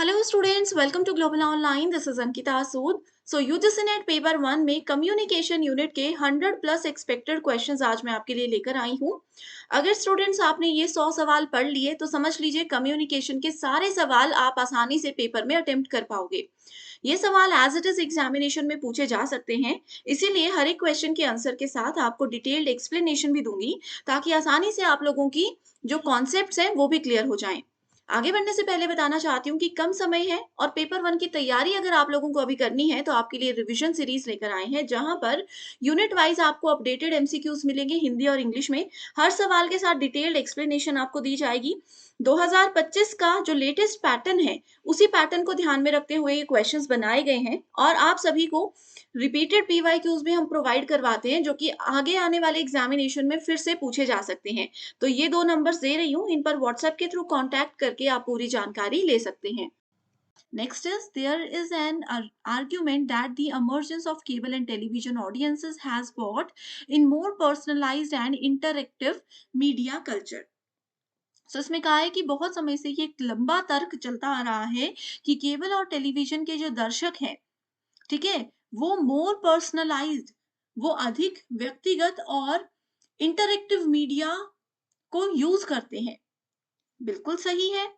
Hello students, welcome to global online. This is Ankita Sood. So UGC NET paper 1 में communication unit के 100 plus expected questions आज मैं आपके लिए लेकर आई हूँ। अगर स्टूडेंट्स आपने ये 100 सवाल पढ़ लिए तो समझ लीजिए कम्युनिकेशन के सारे सवाल आप आसानी से पेपर में अटेम्प्ट कर पाओगे। ये सवाल एज इट इज एग्जामिनेशन में पूछे जा सकते हैं, इसीलिए हर एक क्वेश्चन के आंसर के साथ आपको डिटेल्ड एक्सप्लेनेशन भी दूंगी ताकि आसानी से आप लोगों की जो कॉन्सेप्ट्स हैं वो भी क्लियर हो जाएं। आगे बढ़ने से पहले बताना चाहती हूँ कि कम समय है और पेपर 1 की तैयारी अगर आप लोगों को अभी करनी है तो आपके लिए रिवीजन सीरीज लेकर आए हैं, जहां पर यूनिट वाइज आपको अपडेटेड एमसीक्यूज मिलेंगे हिंदी और इंग्लिश में। हर सवाल के साथ डिटेल्ड एक्सप्लेनेशन आपको दी जाएगी। 2025 का जो लेटेस्ट पैटर्न है उसी पैटर्न को ध्यान में रखते हुए ये क्वेश्चंस बनाए गए हैं और आप सभी को रिपीटेड पीवाईक्यूज भी हम प्रोवाइड करवाते हैं, जो कि आगे आने वाले एग्जामिनेशन में फिर से पूछे जा सकते हैं। तो ये 2 नंबर्स दे रही हूँ, इन पर व्हाट्सएप के थ्रू कॉन्टैक्ट करके आप पूरी जानकारी ले सकते हैं। Next is there is an argument that the emergence of cable and television audiences has brought in more personalized and interactive media culture. So इसमें कहा है कि बहुत समय से ये एक लंबा तर्क चलता आ रहा है कि केबल और टेलीविजन के जो दर्शक हैं, ठीक है, वो मोर पर्सनलाइज्ड, वो अधिक व्यक्तिगत और इंटरेक्टिव मीडिया को यूज करते हैं। बिल्कुल सही है।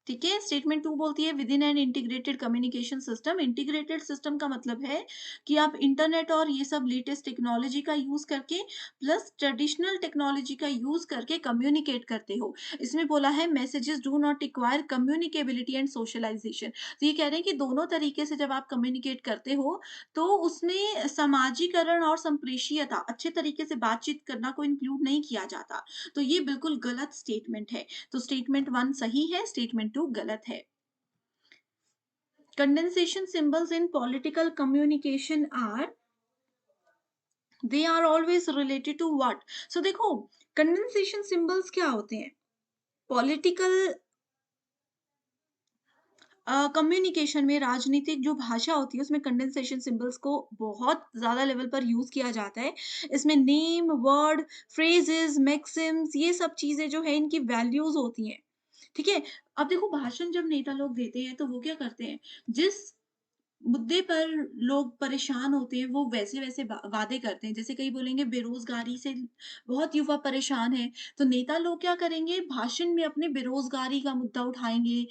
ठीक है, स्टेटमेंट 2 बोलती है within an integrated communication system. Integrated system का मतलब है कि आप इंटरनेट और ये सब लेटेस्ट टेक्नोलॉजी का यूज करके प्लस ट्रेडिशनल टेक्नोलॉजी का यूज करके कम्युनिकेट करते हो। इसमें बोला है messages do not require communicability and socialization. तो ये कह रहे हैं कि दोनों तरीके से जब आप कम्युनिकेट करते हो तो उसमें समाजीकरण और संप्रेषीयता, अच्छे तरीके से बातचीत करना को इंक्लूड नहीं किया जाता। तो ये बिल्कुल गलत स्टेटमेंट है। तो स्टेटमेंट 1 सही है, स्टेटमेंट 2 गलत है। Condensation symbols in political communication they are always related to what. So देखो, कंडेंसेशन सिंबल्स क्या होते हैं? पॉलिटिकल कम्युनिकेशन में राजनीतिक जो भाषा होती है उसमें कंडेंसेशन सिंबल्स को बहुत ज्यादा लेवल पर यूज किया जाता है। इसमें नेम, वर्ड, फ्रेजेस, मैक्सिम्स, ये सब चीजें जो है इनकी वैल्यूज होती हैं। ठीक है, अब देखो भाषण जब नेता लोग देते हैं तो वो क्या करते हैं, जिस मुद्दे पर लोग परेशान होते हैं वो वैसे वैसे वादे करते हैं। जैसे कई बोलेंगे बेरोजगारी से बहुत युवा परेशान है, तो नेता लोग क्या करेंगे, भाषण में अपने बेरोजगारी का मुद्दा उठाएंगे,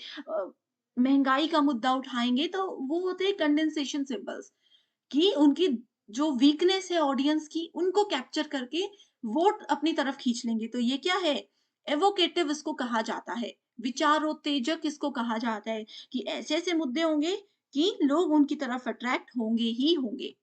महंगाई का मुद्दा उठाएंगे। तो वो होते हैं कंडेंसेशन सिंबल्स, कि उनकी जो वीकनेस है ऑडियंस की उनको कैप्चर करके वोट अपनी तरफ खींच लेंगे। तो ये क्या है, एवोकेटिव इसको कहा जाता है, विचारोत्तेजक इसको कहा जाता है, कि ऐसे ऐसे मुद्दे होंगे कि लोग उनकी तरफ अट्रैक्ट होंगे ही होंगे।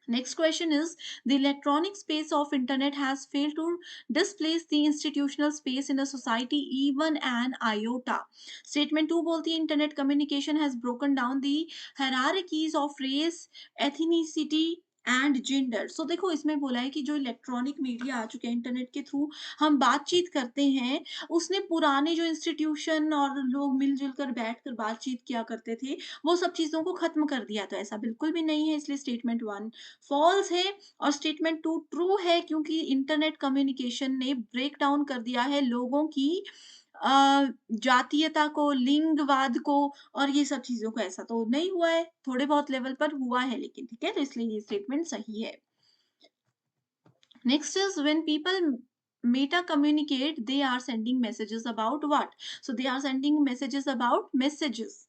Next question is the electronic space of internet has failed to displace the institutional space in a society even an iota. Statement 2 बोलती है internet communication has broken down the hierarchies of race, ethnicity and gender. So देखो इसमें बोला है कि जो electronic media आ चुके हैं, इंटरनेट के थ्रू हम बातचीत करते हैं, उसने पुराने जो इंस्टीट्यूशन और लोग मिलजुल कर बैठ कर बातचीत किया करते थे वो सब चीजों को खत्म कर दिया। तो ऐसा बिल्कुल भी नहीं है, इसलिए स्टेटमेंट 1 फॉल्स है और स्टेटमेंट 2 ट्रू है, क्योंकि इंटरनेट कम्युनिकेशन ने ब्रेक डाउन कर दिया है लोगों की जातीयता को, लिंगवाद को और ये सब चीजों को। ऐसा तो नहीं हुआ है, थोड़े बहुत लेवल पर हुआ है लेकिन, ठीक है, तो इसलिए ये स्टेटमेंट सही है। Next is when people meta communicate they are sending messages about what? So they are sending messages about messages.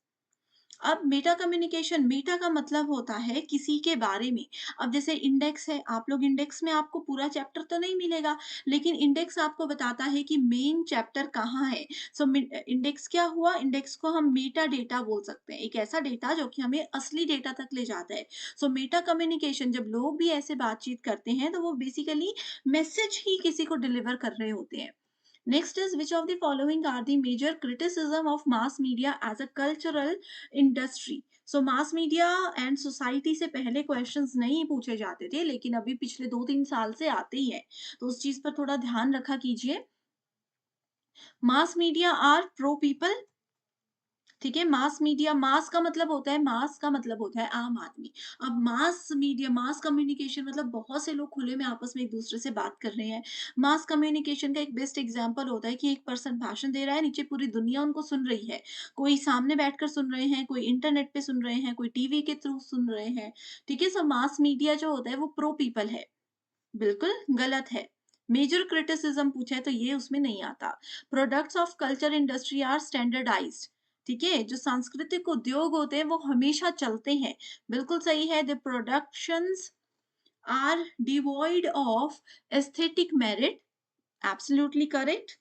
अब मेटा कम्युनिकेशन, मेटा का मतलब होता है किसी के बारे में। अब जैसे इंडेक्स है, आप लोग इंडेक्स में आपको पूरा चैप्टर तो नहीं मिलेगा, लेकिन इंडेक्स आपको बताता है कि मेन चैप्टर कहाँ है। सो इंडेक्स क्या हुआ, इंडेक्स को हम मेटा डेटा बोल सकते हैं, एक ऐसा डेटा जो कि हमें असली डेटा तक ले जाता है। सो मेटा कम्युनिकेशन, जब लोग भी ऐसे बातचीत करते हैं तो वो बेसिकली मैसेज ही किसी को डिलीवर कर रहे होते हैं। Next is which of the following are the major criticism of mass media as a cultural industry? So mass media and society से पहले questions नहीं पूछे जाते थे, लेकिन अभी पिछले 2-3 साल से आते ही है, तो उस चीज पर थोड़ा ध्यान रखा कीजिए। Mass media are pro people, ठीक है। मास मीडिया, मास का मतलब होता है, मास का मतलब होता है आम आदमी। अब मास मीडिया, मास कम्युनिकेशन मतलब बहुत से लोग खुले में आपस में एक दूसरे से बात कर रहे हैं। मास कम्युनिकेशन का एक बेस्ट एग्जांपल होता है कि एक पर्सन भाषण दे रहा है, नीचे पूरी दुनिया उनको सुन रही है। कोई सामने बैठकर सुन रहे हैं, कोई इंटरनेट पे सुन रहे हैं, कोई टीवी के थ्रू सुन रहे हैं। ठीक है। सो मास मीडिया जो होता है वो प्रो पीपल है। बिल्कुल गलत है। मेजर क्रिटिसिज्म पूछा है तो ये उसमें नहीं आता। Products of culture industry are standardized. ठीक है। जो सांस्कृतिक उद्योग होते हैं वो हमेशा चलते हैं। बिल्कुल सही है। The productions are devoid of aesthetic merit. Absolutely correct.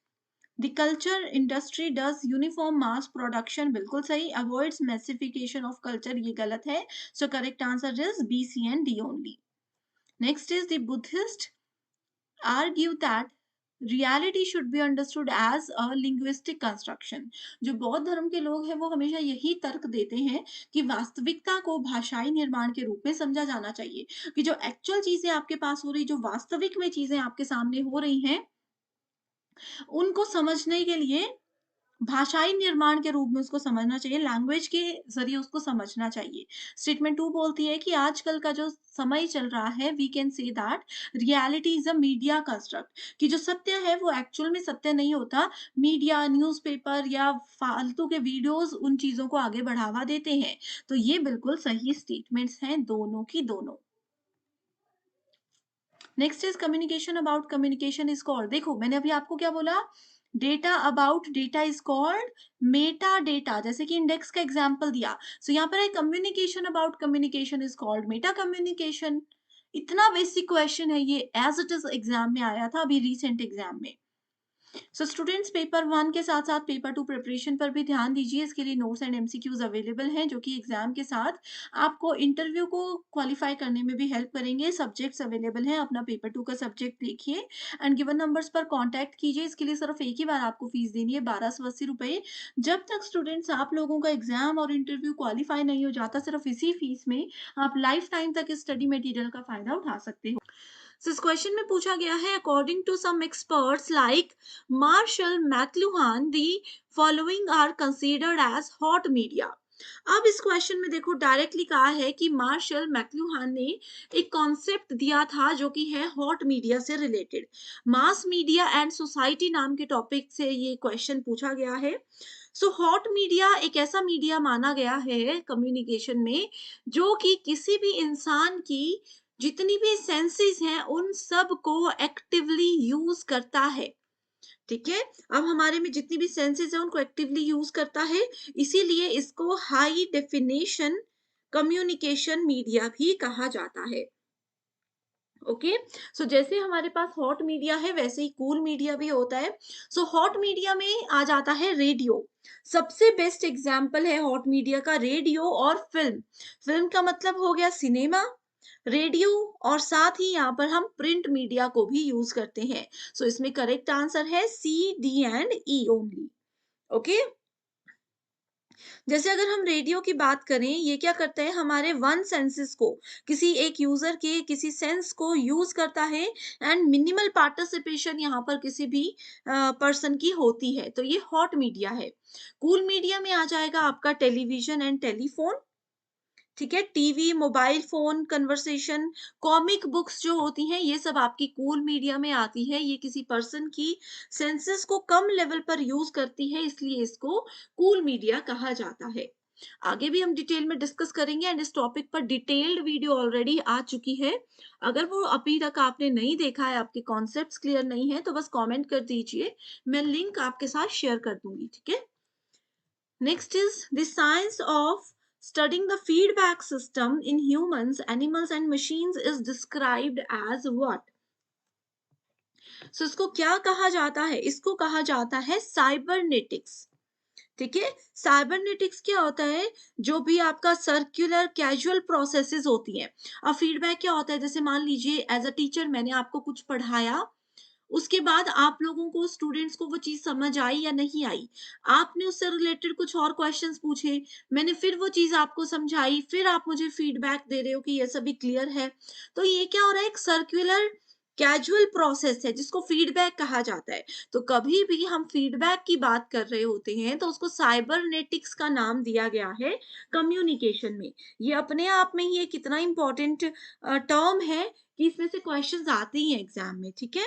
The culture industry does uniform mass production. बिल्कुल सही। अवॉइड्स मैसिफिकेशन ऑफ कल्चर, ये गलत है। So correct answer is B, C and D only. Next is the Buddhist argue that reality should be understood as a linguistic construction। जो बौद्ध धर्म के लोग हैं वो हमेशा यही तर्क देते हैं कि वास्तविकता को भाषाई निर्माण के रूप में समझा जाना चाहिए, कि जो एक्चुअल चीजें आपके पास हो रही, जो वास्तविक में चीजें आपके सामने हो रही हैं, उनको समझने के लिए भाषाई निर्माण के रूप में उसको समझना चाहिए, लैंग्वेज के ज़रिए उसको समझना चाहिए। स्टेटमेंट 2 बोलती है कि आजकल का जो समय चल रहा है, we can say that reality is a media construct, कि जो सत्य है वो एक्चुअल में सत्य नहीं होता। मीडिया, न्यूज़पेपर या फालतू के वीडियोज़ उन चीज़ों को आगे बढ़ावा देते हैं। तो ये बिल्कुल सही स्टेटमेंट्स हैं दोनों की दोनों। Next is communication about communication is called. देखो मैंने अभी आपको क्या बोला, data about data is called Meta data, जैसे कि इंडेक्स का एग्जांपल दिया। सो यहाँ पर है communication about communication is called Meta communication. इतना बेसिक क्वेश्चन है ये, एज इट इज एग्जाम में आया था अभी रिसेंट एग्जाम में। सो स्टूडेंट्स पेपर 1 के साथ साथ पेपर 2 प्रिपरेशन पर भी ध्यान दीजिए। इसके लिए नोट्स एंड एमसीक्यूज अवेलेबल हैं जो कि एग्जाम के साथ आपको इंटरव्यू को क्वालिफाई करने में भी हेल्प करेंगे। सब्जेक्ट्स अवेलेबल हैं, अपना पेपर 2 का सब्जेक्ट देखिए एंड गिवन नंबर्स पर कॉन्टैक्ट कीजिए। इसके लिए सिर्फ एक ही बार आपको फीस देनी है, 1280 रुपये। जब तक स्टूडेंट्स आप लोगों का एग्जाम और इंटरव्यू क्वालिफाई नहीं हो जाता, सिर्फ इसी फीस में आप लाइफ टाइम तक इस स्टडी मटेरियल का फायदा उठा सकते हो। So, इस क्वेश्चन में पूछा गया है, according to some experts like Marshall McLuhan, the following are considered as hot media. अब इस क्वेश्चन में देखो डायरेक्टली कहा है कि मार्शल मैक्लुहान ने एक कॉन्सेप्ट दिया था जो कि है हॉट मीडिया से related. Mass media and society नाम के टॉपिक से ये क्वेश्चन पूछा गया है। सो हॉट मीडिया एक ऐसा मीडिया माना गया है कम्युनिकेशन में जो कि किसी भी इंसान की जितनी भी सेंसेस हैं उन सब को एक्टिवली यूज करता है। ठीक है। अब हमारे में जितनी भी सेंसेस हैं उनको एक्टिवली यूज करता है, इसीलिए इसको हाई डेफिनेशन कम्युनिकेशन मीडिया भी कहा जाता है। ओके। सो जैसे हमारे पास हॉट मीडिया है वैसे ही कूल मीडिया भी होता है। सो हॉट मीडिया में आ जाता है रेडियो। सबसे बेस्ट एग्जाम्पल है हॉट मीडिया का रेडियो और फिल्म। फिल्म का मतलब हो गया सिनेमा, रेडियो, और साथ ही यहाँ पर हम प्रिंट मीडिया को भी यूज करते हैं। सो इसमें करेक्ट आंसर है C, D and E only. Okay. जैसे अगर हम रेडियो की बात करें, ये क्या करता है, हमारे वन सेंसेस को, किसी एक यूजर के किसी सेंस को यूज करता है एंड मिनिमल पार्टिसिपेशन यहाँ पर किसी भी पर्सन की होती है, तो ये हॉट मीडिया है। कूल मीडिया में आ जाएगा आपका टेलीविजन एंड टेलीफोन। ठीक है। TV, mobile phone, conversation, comic books जो होती हैं ये सब आपकी कूल मीडिया में आती है। ये किसी पर्सन की सेंसेस को कम लेवल पर यूज करती है, इसलिए इसको कूल मीडिया कहा जाता है। आगे भी हम डिटेल में डिस्कस करेंगे एंड इस टॉपिक पर डिटेल्ड वीडियो ऑलरेडी आ चुकी है। अगर वो अभी तक आपने नहीं देखा है, आपके कॉन्सेप्ट्स क्लियर नहीं है, तो बस कमेंट कर दीजिए, मैं लिंक आपके साथ शेयर कर दूंगी। ठीक है। Next is the science of studying the feedback system in humans, animals and machines is described as what? So इसको क्या कहा जाता है? इसको कहा जाता है साइबरनेटिक्स। ठीक है। साइबरनेटिक्स क्या होता है? जो भी आपका सर्कुलर कैजुअल प्रोसेसेस होती हैं। अब फीडबैक क्या होता है? जैसे मान लीजिए एज अ टीचर मैंने आपको कुछ पढ़ाया, उसके बाद आप लोगों को, स्टूडेंट्स को वो चीज समझ आई या नहीं आई, आपने उससे रिलेटेड कुछ और क्वेश्चंस पूछे, मैंने फिर वो चीज आपको समझाई, फिर आप मुझे फीडबैक दे रहे हो कि ये सभी क्लियर है। तो ये क्या हो रहा है, एक सर्कुलर कैजुअल प्रोसेस है जिसको फीडबैक कहा जाता है। तो कभी भी हम फीडबैक की बात कर रहे होते हैं तो उसको साइबरनेटिक्स का नाम दिया गया है कम्युनिकेशन में। ये अपने आप में ही एक कितना इंपॉर्टेंट टर्म है कि इसमें से क्वेश्चंस आते ही हैं एग्जाम में, ठीक है।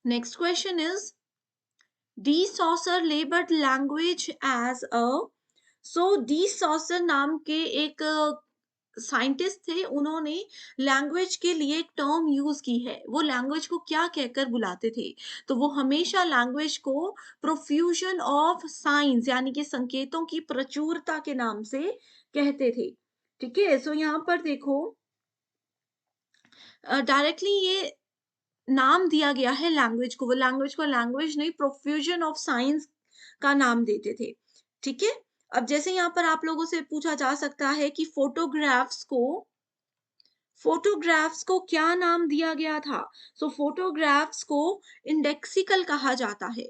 Next question is de Saussure labelled language as a, so de Saussure नाम के एक साइंटिस्ट थे, उन्होंने लैंग्वेज के लिए एक टर्म यूज की है। वो लैंग्वेज को क्या कहकर बुलाते थे? तो वो हमेशा लैंग्वेज को प्रोफ्यूजन ऑफ साइंस यानी कि संकेतों की प्रचुरता के नाम से कहते थे, ठीक है। सो यहाँ पर देखो डायरेक्टली ये नाम दिया गया है लैंग्वेज को, वो लैंग्वेज को लैंग्वेज नहीं प्रोफ्यूजन ऑफ साइंस का नाम देते थे, ठीक है। अब जैसे यहाँ पर आप लोगों से पूछा जा सकता है कि फोटोग्राफ्स को क्या नाम दिया गया था? सो फोटोग्राफ्स को इंडेक्सिकल कहा जाता है।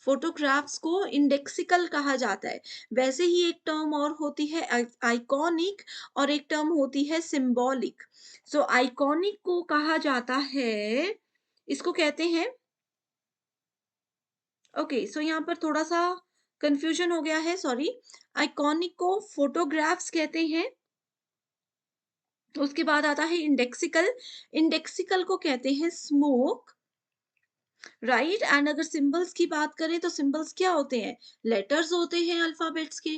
फोटोग्राफ्स को इंडेक्सिकल कहा जाता है। वैसे ही एक टर्म और होती है आइकॉनिक और एक टर्म होती है सिंबॉलिक। सो आइकॉनिक को कहा जाता है, इसको कहते हैं, ओके सो यहाँ पर थोड़ा सा कंफ्यूजन हो गया है, सॉरी। आइकॉनिक को फोटोग्राफ्स कहते हैं, उसके बाद आता है इंडेक्सिकल, इंडेक्सिकल को कहते हैं स्मोक, राइट। एंड अगर सिंबल्स की बात करें तो सिंबल्स क्या होते हैं? लेटर्स होते हैं अल्फाबेट्स के,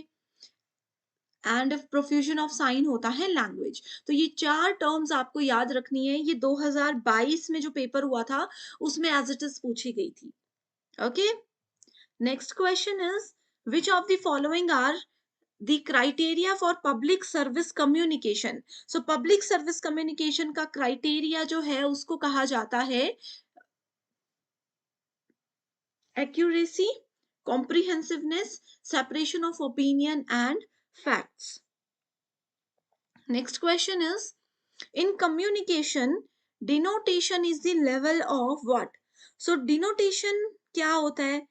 एंड प्रोफ्यूजन ऑफ साइन होता है लैंग्वेज। तो ये चार टर्म्स आपको याद रखनी है, ये 2022 में जो पेपर हुआ था उसमें एज इट इज पूछी गई थी, okay. Next question is which of the following are the criteria for public service communication? So public service communication का criteria जो है उसको कहा जाता है accuracy, comprehensiveness, separation of opinion and facts. Next question is in communication denotation is the level of what? So denotation क्या होता है?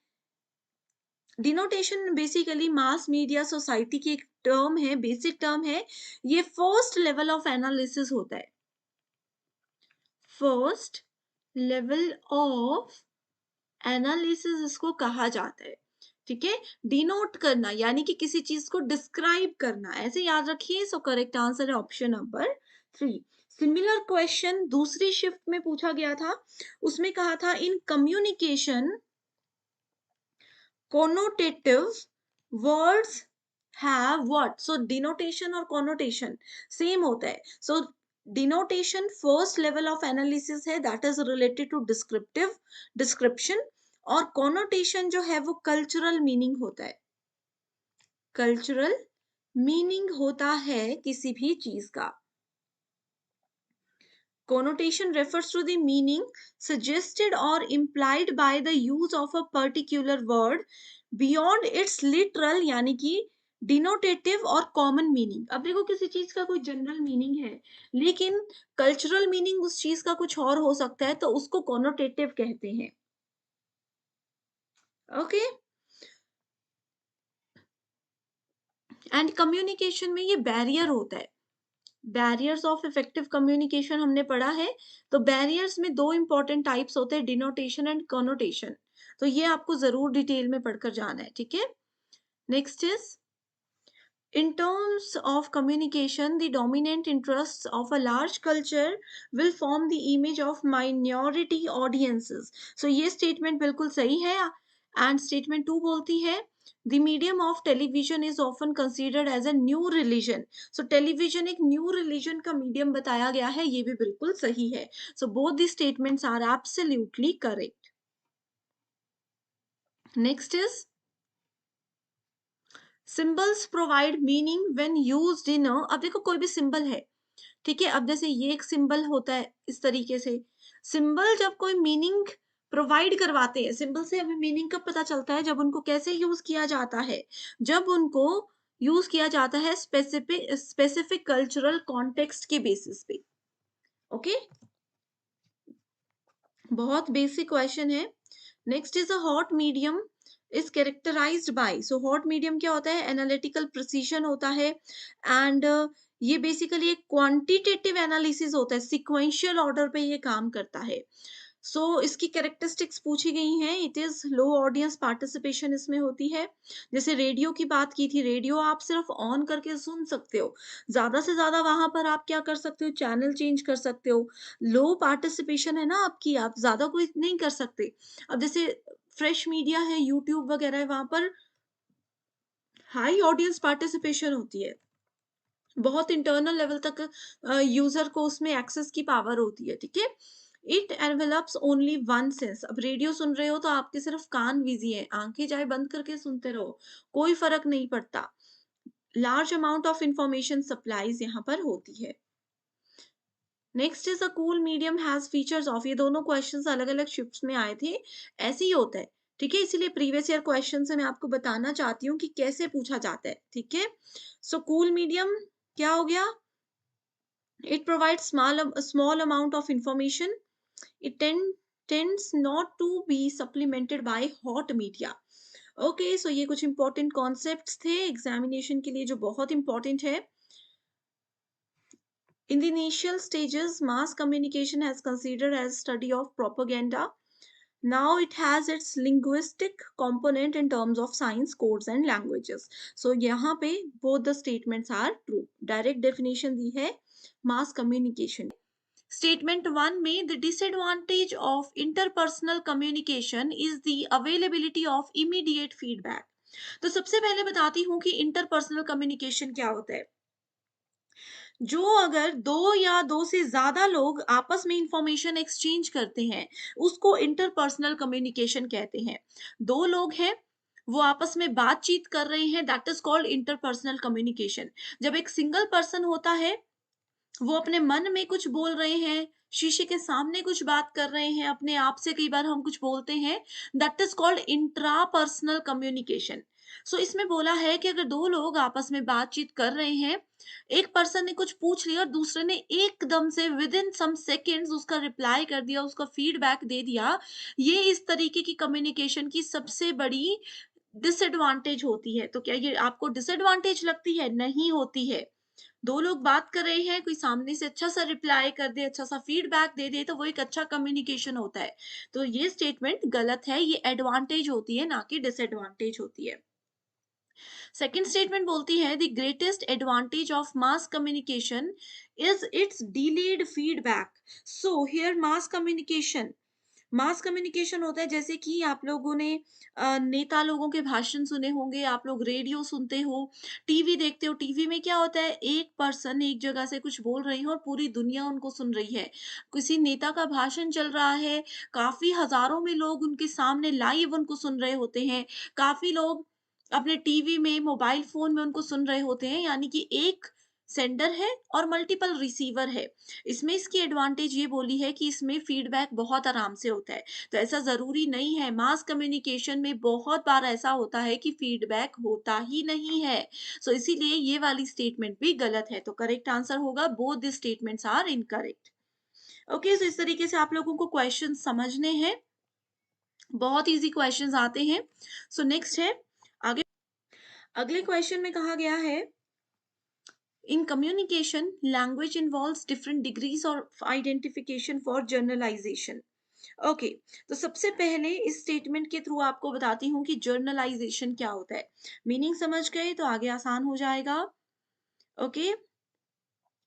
Denotation basically mass media society की एक टर्म है, बेसिक टर्म है। ये फर्स्ट लेवल ऑफ एनालिसिस होता है, फर्स्ट लेवल ऑफ एनालिसिस इसको कहा जाता है, ठीक है। डिनोट करना यानी कि किसी चीज को डिस्क्राइब करना, ऐसे याद रखिए। सो करेक्ट आंसर है ऑप्शन नंबर 3। सिमिलर क्वेश्चन दूसरी शिफ्ट में पूछा गया था, उसमें कहा था in communication connotative words have what? So denotation और connotation same होता है। So denotation first level of analysis है, that is related to descriptive description, और connotation जो है वो cultural meaning होता है, cultural meaning होता है किसी भी चीज का। Connotation refers to the meaning suggested or implied by the use of a particular word beyond its literal यानी कि डिनोटेटिव और कॉमन मीनिंग। अब देखो किसी चीज का कोई जनरल मीनिंग है लेकिन कल्चरल मीनिंग उस चीज का कुछ और हो सकता है, तो उसको कॉनोटेटिव कहते हैं, ओके। एंड कम्युनिकेशन में ये बैरियर होता है, बैरियर्स ऑफ इफेक्टिव कम्युनिकेशन हमने पढ़ा है। तो बैरियर्स में दो इंपॉर्टेंट टाइप्स होते हैं, डिनोटेशन एंड कॉनोटेशन। तो ये आपको जरूर डिटेल में पढ़कर जाना है, ठीक है। Next is in terms of communication the dominant interests of a large culture will form the image of minority audiences. So ये statement बिल्कुल सही है। and statement 2 बोलती है the medium of television is often considered as a new religion. So television एक new religion का medium बताया गया है, ये भी बिल्कुल सही है। So both the statements are absolutely correct. Next is symbols provide meaning when used in a, अब देखो कोई भी सिंबल है, ठीक है। अब जैसे ये एक सिंबल होता है, इस तरीके से सिंबल जब कोई मीनिंग प्रोवाइड करवाते हैं, सिंबल से हमें मीनिंग कब पता चलता है? जब उनको कैसे यूज किया जाता है? जब उनको यूज किया जाता है स्पेसिफिक कल्चरल कॉन्टेक्स्ट के बेसिस पे, ओके। बहुत बेसिक क्वेश्चन है। Next is a hot medium is characterized by, so hot medium क्या होता है? एनालिटिकल प्रिसीजन होता है, एंड ये बेसिकली एक क्वांटिटेटिव एनालिसिस होता है, सिक्वेंशियल ऑर्डर पे ये काम करता है। सो इसकी कैरेक्टरिस्टिक्स पूछी गई हैं, it is low audience participation इसमें होती है। जैसे रेडियो की बात की थी, रेडियो आप सिर्फ़ ऑन करके सुन सकते हो। ज़्यादा से ज़्यादा वहाँ पर आप क्या कर सकते हो, चैनल चेंज कर सकते हो। लो पार्टिसिपेशन है ना आपकी, आप ज़्यादा कोई नहीं कर सकते। अब जैसे फ्रेश मीडिया है, यूट्यूब वगैरह है, वहाँ पर हाई ऑडियंस पार्टिसिपेशन होती है। बहुत इंटरनल लेवल तक यूजर को उसमें एक्सेस की पावर होती है, ठीक है। It envelopes only one sense. अब रेडियो सुन रहे हो तो आपके सिर्फ कान बिजी है, आंखें चाहे बंद करके सुनते रहो, कोई फर्क नहीं पड़ता। Large amount of information supplies यहाँ पर होती है। Next is a cool medium has features of, ये दोनों क्वेश्चंस अलग अलग शिफ्ट्स में आए थे, ऐसे ही होता है, ठीक है। इसीलिए प्रीवियस ईयर क्वेश्चन से मैं आपको बताना चाहती हूँ कि कैसे पूछा जाता है, ठीक है। सो कूल मीडियम क्या हो गया, it provides a small amount of information. It tends not to be supplemented by hot media. Okay, so ये कुछ इंपॉर्टेंट कॉन्सेप्ट्स थे एग्जामिनेशन के लिए जो बहुत इंपॉर्टेंट है। In the initial stages, mass communication has considered as study of propaganda. Now it has its linguistic component in terms of science, codes and languages. So यहाँ पे both the statements are true. Direct definition दी है mass communication. Statement 1 में the disadvantage of interpersonal communication is the availability of immediate feedback. तो सबसे पहले बताती हूँ कि interpersonal communication क्या होता है। जो अगर दो या दो से ज्यादा लोग आपस में इंफॉर्मेशन एक्सचेंज करते हैं, उसको इंटरपर्सनल कम्युनिकेशन कहते हैं। दो लोग हैं, वो आपस में बातचीत कर रहे हैं, that is called interpersonal communication. जब एक सिंगल पर्सन होता है, वो अपने मन में कुछ बोल रहे हैं, शीशे के सामने कुछ बात कर रहे हैं, अपने आप से कई बार हम कुछ बोलते हैं, that is called intrapersonal communication. So इसमें बोला है कि अगर दो लोग आपस में बातचीत कर रहे हैं, एक पर्सन ने कुछ पूछ लिया और दूसरे ने एकदम से विद इन सम सेकेंड्स उसका रिप्लाई कर दिया, उसका फीडबैक दे दिया, ये इस तरीके की कम्युनिकेशन की सबसे बड़ी डिसएडवांटेज होती है। तो क्या ये आपको डिसएडवांटेज लगती है? नहीं होती है। दो लोग बात कर रहे हैं, कोई सामने से अच्छा सा रिप्लाई कर दे, अच्छा सा फीडबैक दे दे, तो वो एक अच्छा कम्युनिकेशन होता है। तो ये स्टेटमेंट गलत है, ये एडवांटेज होती है, ना कि डिसएडवांटेज होती है। सेकेंड स्टेटमेंट बोलती है the greatest advantage of mass communication is it's delayed feedback. So here mass communication होता है, जैसे कि आप लोगों ने नेता लोगों के भाषण सुने होंगे, आप लोग रेडियो सुनते हो, टीवी देखते हो। टीवी में क्या होता है, एक पर्सन एक जगह से कुछ बोल रही है और पूरी दुनिया उनको सुन रही है। किसी नेता का भाषण चल रहा है, काफी हजारों में लोग उनके सामने लाइव उनको सुन रहे होते हैं। काफी लोग अपने टीवी में, मोबाइल फोन में उनको सुन रहे होते हैं, यानी कि एक सेंडर है और मल्टीपल रिसीवर है। इसमें इसकी एडवांटेज ये बोली है कि इसमें फीडबैक बहुत आराम से होता है। तो ऐसा ज़रूरी नहीं है, मास कम्युनिकेशन में बहुत बार ऐसा होता है कि फीडबैक होता ही नहीं है। सो इसीलिए ये वाली स्टेटमेंट भी गलत है। तो करेक्ट आंसर होगा both the statements are incorrect. Okay, so इस तरीके से आप लोगों को क्वेश्चन समझने हैं, बहुत इजी क्वेश्चंस आते हैं। सो नेक्स्ट है आगे, अगले क्वेश्चन में कहा गया है in communication language involves different degrees of identification for generalization. Okay, तो सबसे पहले इस स्टेटमेंट के थ्रू आपको बताती हूँ कि जर्नलाइजेशन क्या होता है। मीनिंग समझ गए तो आगे आसान हो जाएगा। Okay,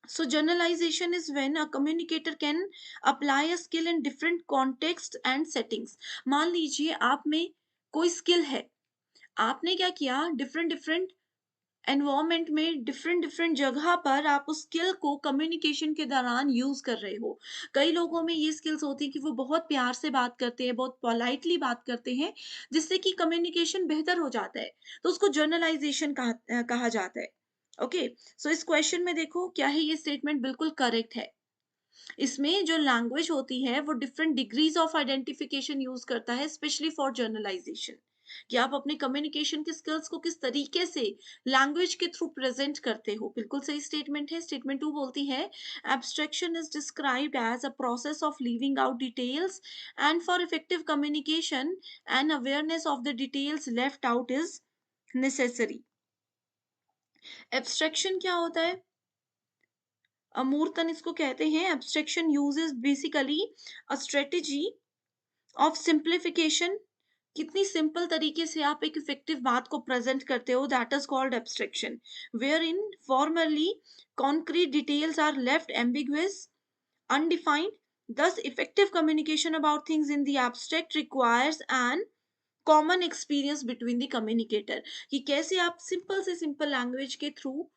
so generalization is when a communicator can apply a skill in different contexts and settings. मान लीजिए आप में कोई स्किल है, आपने क्या किया, डिफरेंट डिफरेंट एनवायरनमेंट में, डिफरेंट डिफरेंट जगह पर आप उस स्किल को कम्युनिकेशन के दौरान यूज कर रहे हो। कई लोगों में ये स्किल्स होती है कि वो बहुत प्यार से बात करते हैं, बहुत पोलाइटली बात करते हैं, जिससे कि कम्युनिकेशन बेहतर हो जाता है। तो उसको जर्नलाइजेशन कहा जाता है। ओके, सो इस क्वेश्चन में देखो क्या है, ये स्टेटमेंट बिल्कुल करेक्ट है। इसमें जो लैंग्वेज होती है वो different degrees of identification use करता है, स्पेशली फॉर जर्नलाइजेशन, कि आप अपने कम्युनिकेशन के स्किल्स को किस तरीके से लैंग्वेज के थ्रू प्रेजेंट करते हो। बिल्कुल सही स्टेटमेंट है। स्टेटमेंट 2 बोलती है abstraction is described as a process of leaving out details and for effective communication and awareness of the details left out is necessary. Abstraction क्या होता है, अमूर्तन इसको कहते हैं। Abstraction uses basically a strategy of simplification. कितनी simple तरीके से आप एक इफेक्टिव बात को प्रेजेंट करते हो, that is called abstraction. Wherein formerly concrete details are left ambiguous, undefined. Thus, effective communication about things in the abstract requires an common experience between the communicator, कि कैसे आप सिंपल से simple language के through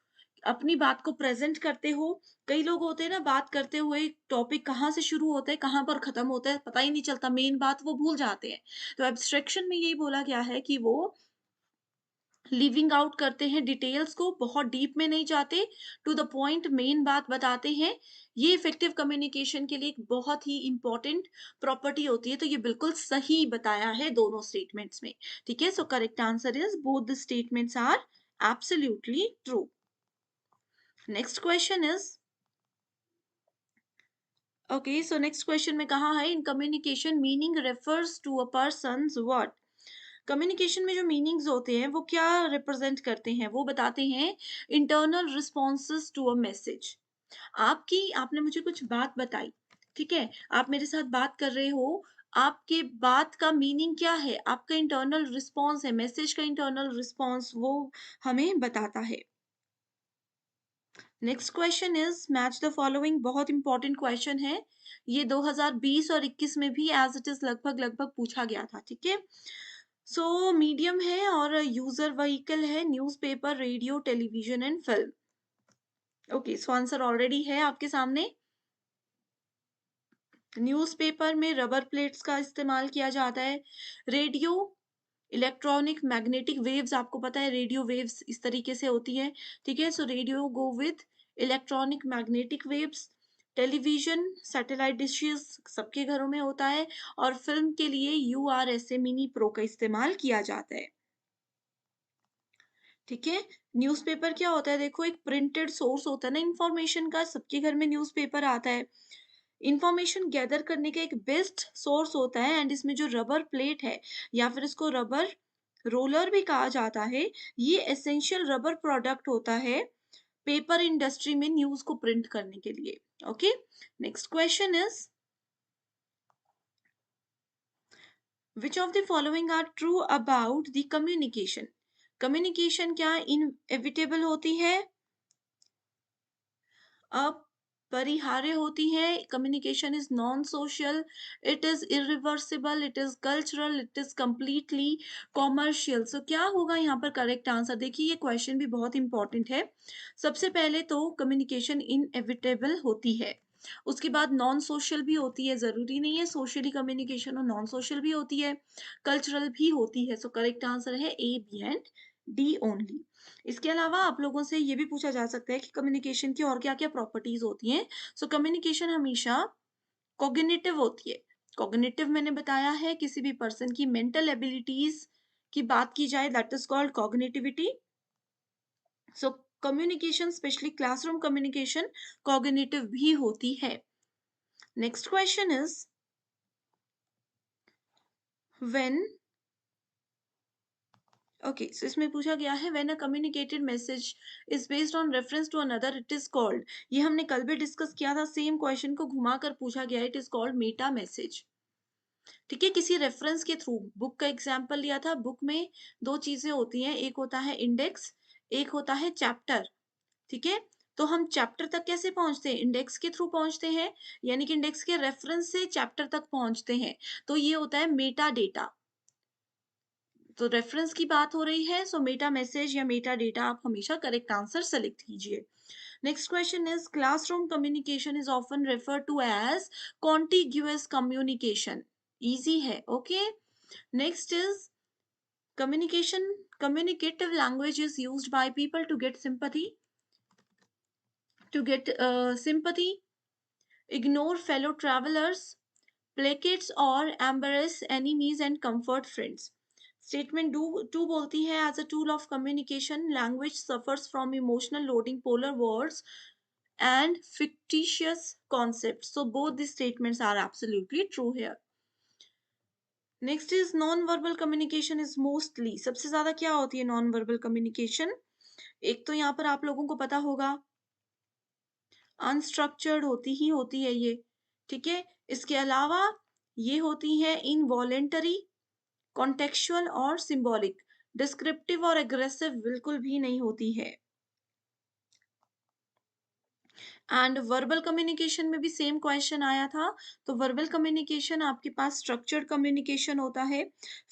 अपनी बात को present करते हो। कई लोग होते हैं ना, बात करते हुए टॉपिक कहाँ से शुरू होता है कहाँ पर खत्म होता है पता ही नहीं चलता, मेन बात वो भूल जाते हैं। तो एब्स्ट्रैक्शन में यही बोला गया है कि वो लिविंग आउट करते हैं डिटेल्स को, बहुत डीप में नहीं जाते, टू द पॉइंट मेन बात बताते हैं। ये इफेक्टिव कम्युनिकेशन के लिए एक बहुत ही इंपॉर्टेंट प्रॉपर्टी होती है। तो ये बिल्कुल सही बताया है दोनों स्टेटमेंट्स में। ठीक है, so correct answer is both the statements are absolutely true. Next question is okay, so next question में कहा है in communication meaning refers to a person's what. Communication में जो मीनिंग्स होते हैं वो क्या रिप्रेजेंट करते हैं, वो बताते हैं internal responses to a message. आपने मुझे कुछ बात बताई, ठीक है, आप मेरे साथ बात कर रहे हो, आपके बात का मीनिंग क्या है, आपका इंटरनल रिस्पॉन्स है, मैसेज का इंटरनल रिस्पॉन्स वो हमें बताता है। Next question is match the following. बहुत इंपॉर्टेंट क्वेश्चन है ये, 2020 और 21 में भी एज इट इज लगभग लगभग पूछा गया था। ठीक है, सो मीडियम है और यूजर व्हीकल है newspaper, radio, television and film. Okay, so answer already है आपके सामने। न्यूज़पेपर में रबर प्लेट्स का इस्तेमाल किया जाता है। रेडियो इलेक्ट्रॉनिक मैग्नेटिक वेव्स, आपको पता है रेडियो वेव्स इस तरीके से होती है। ठीक है, so radio go with electronic magnetic waves. Television satellite dishes सबके घरों में होता है। और फिल्म के लिए URSA मिनी प्रो का इस्तेमाल किया जाता है। ठीक है, न्यूज़पेपर क्या होता है, देखो एक प्रिंटेड सोर्स होता है ना इंफॉर्मेशन का, सबके घर में न्यूज़पेपर आता है। इंफॉर्मेशन गैदर करने का एक बेस्ट सोर्स होता है। एंड इसमें जो रबर प्लेट है या फिर इसको रबर रोलर भी कहा जाता है, ये एसेंशियल रबर प्रोडक्ट होता है पेपर इंडस्ट्री में न्यूज को प्रिंट करने के लिए। Okay, next question is which of the following are true about the communication. Communication क्या इनएविटेबल होती है, अपरिहार्य होती है। Communication is non social, it is irreversible, it is cultural, it is completely commercial. So क्या होगा यहाँ पर करेक्ट आंसर। देखिए ये क्वेश्चन भी बहुत इंपॉर्टेंट है। सबसे पहले तो कम्युनिकेशन इनएविटेबल होती है, उसके बाद नॉन सोशल भी होती है, जरूरी नहीं है सोशली कम्युनिकेशन और नॉन सोशल भी होती है, कल्चरल भी होती है। सो करेक्ट आंसर है ए, बी एंड डी ओनली। इसके अलावा आप लोगों से ये भी पूछा जा सकता है कि कम्युनिकेशन की और क्या क्या प्रॉपर्टीज होती हैं। सो कम्युनिकेशन हमेशा कॉग्निटिव होती है। कॉग्निटिव मैंने बताया है, किसी भी पर्सन की मेंटल एबिलिटीज की बात की जाए that is called cognitivity. So communication specially classroom communication cognitive भी होती है। Next question is when okay, so इसमें पूछा गया है when a communicated message is based on reference to another it is called. ये हमने कल भी डिस्कस किया था, सेम क्वेश्चन को घुमाकर पूछा गया, it is called Meta message. ठीक है, किसी रेफरेंस के थ्रू, बुक का एग्जांपल लिया था, बुक में दो चीजें होती हैं, एक होता है इंडेक्स, एक होता है चैप्टर। ठीक है, तो हम चैप्टर तक कैसे पहुंचते हैं, इंडेक्स के थ्रू पहुंचते हैं, यानी कि इंडेक्स के रेफरेंस से चैप्टर तक पहुंचते हैं। तो ये होता है मेटा डेटा। तो रेफरेंस की बात हो रही है, सो मेटा मैसेज या मेटा डेटा आप हमेशा करेक्ट आंसर सेलेक्ट कीजिए। Next question is classroom communication is often refer to as contiguous communication. Easy है। Okay, next is communication communicative language is used by people to get sympathy, ignore fellow travelers, placates or embarrass enemies and comfort friends. Statement two बोलती है as a tool of communication language suffers from emotional loading, polar words and fictitious concepts. So both these statements are absolutely true here. Next is non verbal communication is mostly, सबसे ज्यादा क्या होती है non verbal communication. एक तो यहाँ पर आप लोगों को पता होगा अनस्ट्रक्चर्ड होती ही होती है ये, ठीक है। इसके अलावा ये होती है इनवॉलेंटरी, कॉन्टेक्चुअल और सिंबॉलिक। डिस्क्रिप्टिव और एग्रेसिव बिल्कुल भी नहीं होती है। एंड वर्बल कम्युनिकेशन में भी सेम क्वेश्चन आया था। तो वर्बल कम्युनिकेशन आपके पास स्ट्रक्चर्ड कम्युनिकेशन होता है,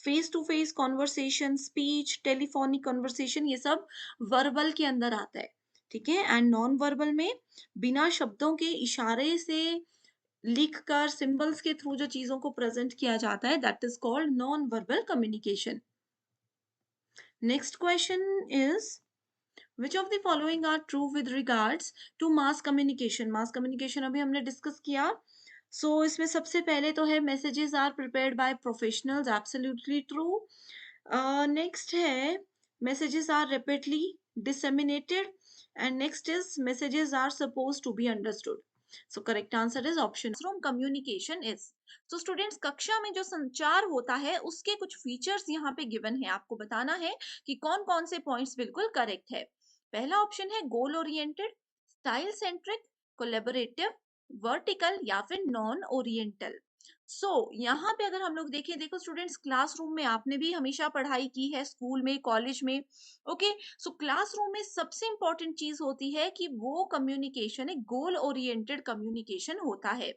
face to face conversation, speech, telephonic conversation, ये सब वर्बल के अंदर आता है, ठीक है। एंड नॉन वर्बल में बिना शब्दों के इशारे से लिख कर सिंबल्स के थ्रू जो चीजों को प्रेजेंट किया जाता है, that is called non verbal communication. Next question is Which of the following are true with regards to mass communication? Mass communication अभी हमने डिस्कस किया। इसमें सबसे पहले तो है messages are prepared by professionals, absolutely true। Next है messages are rapidly disseminated, and next is messages are supposed to be understood। correct answer is option from communication is। Students, कक्षा में जो संचार होता है उसके कुछ फीचर्स यहाँ पे गिवन है, आपको बताना है कि कौन कौन से पॉइंट्स बिल्कुल करेक्ट है। पहला ऑप्शन है goal oriented, style centric, collaborative, vertical या फिर नॉन ओरिएंटल। यहाँ पे अगर हम लोग देखें, देखो स्टूडेंट्स, क्लासरूम में आपने भी हमेशा पढ़ाई की है, स्कूल में, कॉलेज में, ओके। क्लासरूम में सबसे इंपॉर्टेंट चीज होती है कि वो कम्युनिकेशन एक गोल ओरिएंटेड कम्युनिकेशन होता है।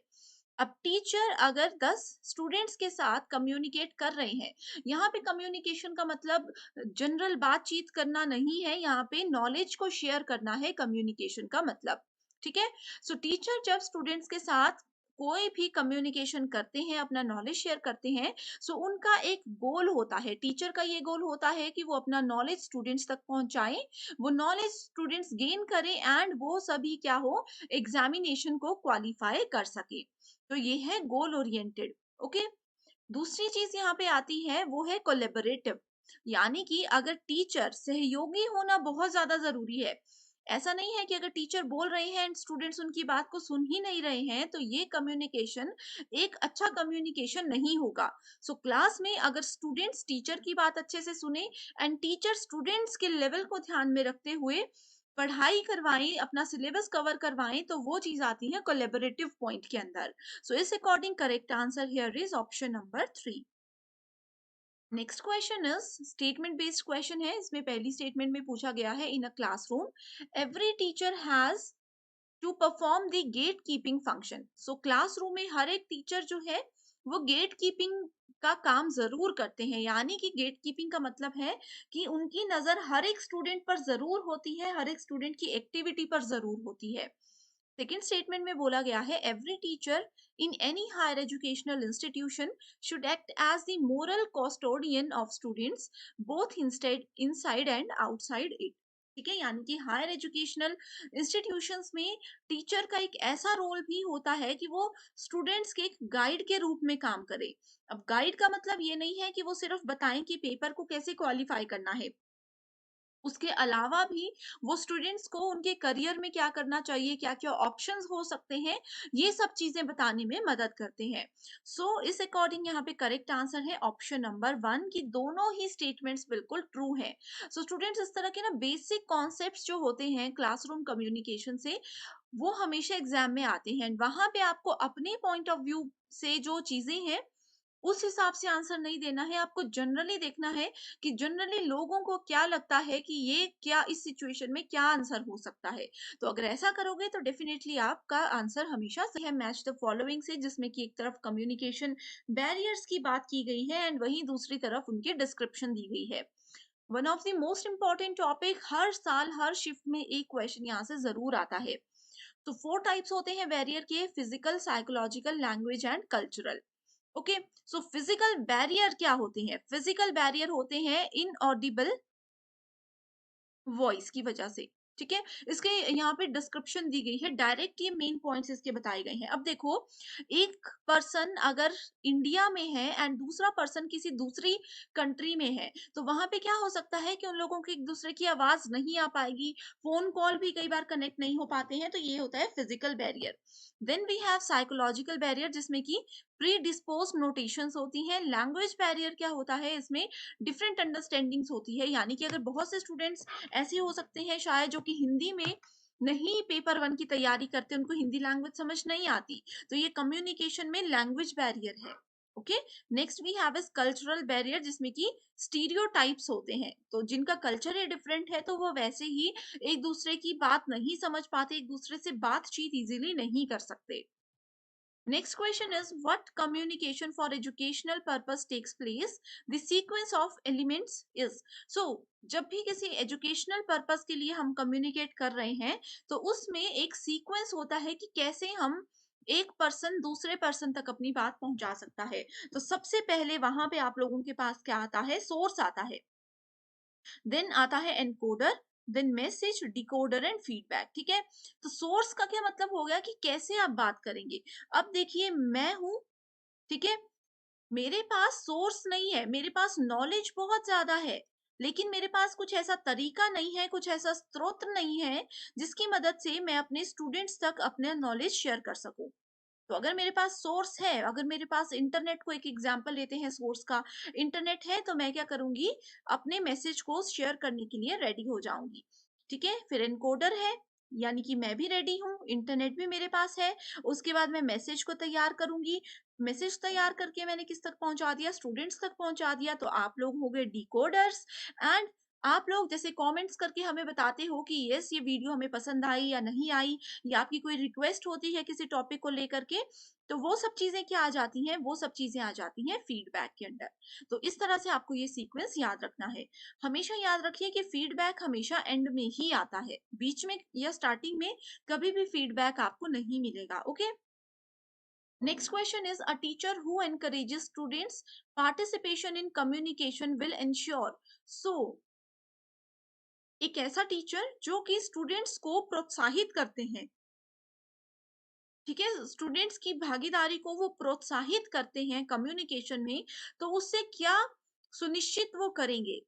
अब टीचर अगर 10 स्टूडेंट्स के साथ कम्युनिकेट कर रहे हैं, यहाँ पे कम्युनिकेशन का मतलब जनरल बातचीत करना नहीं है, यहाँ पे नॉलेज को शेयर करना है कम्युनिकेशन का मतलब, ठीक है। टीचर जब स्टूडेंट्स के साथ कोई भी कम्युनिकेशन करते हैं, अपना नॉलेज शेयर करते हैं, उनका एक गोल होता है, टीचर का ये गोल होता है कि वो अपना नॉलेज स्टूडेंट्स तक पहुंचाएं, वो नॉलेज स्टूडेंट्स गेन करें एंड वो सभी क्या हो, एग्जामिनेशन को क्वालिफाई कर सके। तो ये है गोल ओरिएंटेड, ओके। दूसरी चीज यहाँ पे आती है वो है कोलैबोरेटिव, यानी कि अगर टीचर सहयोगी होना बहुत ज्यादा जरूरी है। ऐसा नहीं है कि अगर टीचर बोल रहे हैं एंड स्टूडेंट्स उनकी बात को सुन ही नहीं रहे हैं, तो ये कम्युनिकेशन एक अच्छा कम्युनिकेशन नहीं होगा। क्लास में अगर स्टूडेंट्स टीचर की बात अच्छे से सुने एंड टीचर स्टूडेंट्स के लेवल को ध्यान में रखते हुए पढ़ाई करवाएं, अपना सिलेबस कवर करवाएं, तो वो चीज आती है कोलैबोरेटिव पॉइंट के अंदर। इस according correct answer here is option number 3। Next question is statement based question है। इसमें पहली स्टेटमेंट में पूछा गया है, in a classroom every teacher has to perform the gate keeping function. Classroom में हर एक टीचर जो है वो गेट कीपिंग का काम जरूर करते हैं, यानी कि गेट कीपिंग का मतलब है कि उनकी नजर हर एक स्टूडेंट पर जरूर होती है, हर एक स्टूडेंट की एक्टिविटी पर जरूर होती है। सेकेंड स्टेटमेंट में बोला गया है, every teacher in any higher educational institution should act as the moral custodian of students both inside and outside it. ठीक है, यानी कि हायर एजुकेशनल इंस्टीट्यूशंस में टीचर का एक ऐसा रोल भी होता है कि वो स्टूडेंट्स के गाइड के रूप में काम करे। अब गाइड का मतलब ये नहीं है कि वो सिर्फ बताएं कि पेपर को कैसे क्वालिफाई करना है, उसके अलावा भी वो स्टूडेंट्स को उनके करियर में क्या करना चाहिए, क्या क्या ऑप्शंस हो सकते हैं, ये सब चीजें बताने में मदद करते हैं। इस अकॉर्डिंग यहाँ पे करेक्ट आंसर है ऑप्शन नंबर 1 की दोनों ही स्टेटमेंट्स बिल्कुल ट्रू है। स्टूडेंट्स, इस तरह के ना बेसिक कॉन्सेप्ट्स जो होते हैं क्लासरूम कम्युनिकेशन से, वो हमेशा एग्जाम में आते हैं। वहां पे आपको अपने पॉइंट ऑफ व्यू से जो चीजें हैं उस हिसाब से आंसर नहीं देना है, आपको जनरली देखना है कि जनरली लोगों को क्या लगता है कि ये क्या इस सिचुएशन में क्या आंसर हो सकता है। तो अगर ऐसा करोगे तो डेफिनेटली आपका आंसर हमेशा सही है। मैच द फॉलोइंग से, जिसमें कि एक तरफ कम्युनिकेशन बैरियर्स की बात की गई है एंड वहीं दूसरी तरफ उनकी डिस्क्रिप्शन दी गई है। One of the most important topic, हर साल हर शिफ्ट में एक क्वेश्चन यहाँ से जरूर आता है। तो 4 टाइप्स होते हैं बैरियर के, physical, psychological, language and cultural. Okay, physical barrier क्या होते हैं? फिजिकल बैरियर होते हैं इनऑडिबल वॉइस की वजह से, ठीक है। इसके यहाँ पे डिस्क्रिप्शन दी गई है, डायरेक्ट ये मेन पॉइंट्स इसके बताए गए हैं। अब देखो, एक पर्सन अगर इंडिया में है एंड दूसरा पर्सन किसी दूसरी कंट्री में है, तो वहां पे क्या हो सकता है कि उन लोगों की एक दूसरे की आवाज नहीं आ पाएगी, फोन कॉल भी कई बार कनेक्ट नहीं हो पाते हैं, तो ये होता है physical barrier. Then we have psychological barrier, जिसमें कि प्री डिस्पोज नोटेशंस होती हैं। लैंग्वेज बैरियर क्या होता है? इसमें डिफरेंट अंडरस्टैंडिंग्स होती है, यानी कि अगर बहुत से स्टूडेंट्स ऐसे हो सकते हैं शायद जो कि हिंदी में नहीं पेपर 1 की तैयारी करते, उनको हिंदी लैंग्वेज समझ नहीं आती, तो ये कम्युनिकेशन में लैंग्वेज बैरियर है। Okay, next we have is cultural barrier, जिसमें कि स्टीरियोटाइप्स होते हैं, तो जिनका कल्चर ही डिफरेंट है तो वो वैसे ही एक दूसरे की बात नहीं समझ पाते, एक दूसरे से बातचीत इजीली नहीं कर सकते। Next question is what communication for educational purpose takes place? The sequence of elements is so जब भी किसी एजुकेशनल पर्पस के लिए हम कम्युनिकेट कर रहे हैं तो उसमें एक सीक्वेंस होता है कि कैसे हम एक पर्सन दूसरे पर्सन तक अपनी बात पहुंचा सकता है। तो सबसे पहले वहां पे आप लोगों के पास क्या आता है, सोर्स आता है, देन आता है encoder, then message, decoder and feedback. ठीक है, तो सोर्स का क्या मतलब हो गया कि कैसे आप बात करेंगे। अब देखिए मैं हूं, ठीक है, मेरे पास सोर्स नहीं है, मेरे पास नॉलेज बहुत ज्यादा है, लेकिन मेरे पास कुछ ऐसा तरीका नहीं है, कुछ ऐसा स्रोत नहीं है जिसकी मदद से मैं अपने स्टूडेंट्स तक अपने नॉलेज शेयर कर सकूं। तो अगर मेरे पास सोर्स है, अगर मेरे पास इंटरनेट को एक एग्जांपल लेते हैं सोर्स का, इंटरनेट है तो मैं क्या करूंगी, अपने मैसेज को शेयर करने के लिए रेडी हो जाऊंगी। ठीक है, फिर एनकोडर है, यानी कि मैं भी रेडी हूँ, इंटरनेट भी मेरे पास है। उसके बाद मैं मैसेज को तैयार करूंगी, मैसेज तैयार करके मैंने किस तक पहुंचा दिया, स्टूडेंट्स तक पहुंचा दिया, तो आप लोग हो गए डिकोडर्स। एंड आप लोग जैसे कमेंट्स करके हमें बताते हो कि यस ये वीडियो हमें पसंद आई या नहीं आई, या आपकी कोई रिक्वेस्ट होती है किसी टॉपिक को लेकर के, तो वो सब चीजें क्या आ जाती हैं, वो सब चीजें आ जाती हैं फीडबैक के अंदर। तो इस तरह से आपको ये सीक्वेंस याद रखना है। हमेशा याद रखिए कि फीडबैक हमेशा एंड में ही आता है, बीच में या स्टार्टिंग में कभी भी फीडबैक आपको नहीं मिलेगा। Okay, next question is a teacher who encourages students participation in communication will ensure so एक ऐसा टीचर जो कि स्टूडेंट्स को प्रोत्साहित करते हैं, ठीक है, स्टूडेंट्स की भागीदारी को वो प्रोत्साहित करते हैं कम्युनिकेशन में, तो उससे क्या सुनिश्चित वो करेंगे,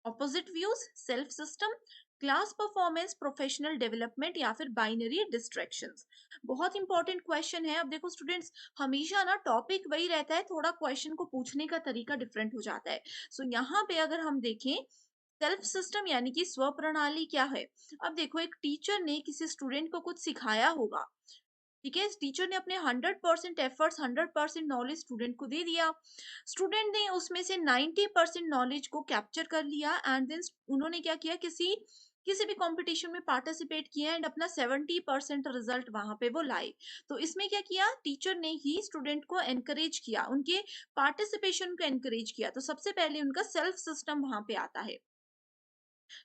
opposite views, self system, class performance, professional development या फिर बाइनरी डिस्ट्रैक्शंस। बहुत इंपॉर्टेंट क्वेश्चन है। अब देखो स्टूडेंट्स, हमेशा ना टॉपिक वही रहता है, थोड़ा क्वेश्चन को पूछने का तरीका डिफरेंट हो जाता है। सो यहाँ पे अगर हम देखें सेल्फ सिस्टम यानी कि स्व प्रणाली क्या है। अब देखो एक टीचर ने किसी स्टूडेंट को कुछ सिखाया होगा, ठीक है, टीचर ने अपने 100% एफर्ट्स, 100% नॉलेज स्टूडेंट को दे दिया, स्टूडेंट ने उसमें से 90% नॉलेज को कैप्चर कर लिया, एंड देन उन्होंने क्या किया, किसी किसी भी कंपटीशन में पार्टिसिपेट किया एंड अपना 70% रिजल्ट वहां पे वो लाए। तो इसमें क्या किया, टीचर ने ही स्टूडेंट को एनकरेज किया, उनके पार्टिसिपेशन को एनकरेज किया। तो सबसे पहले उनका सेल्फ सिस्टम वहां पे आता है।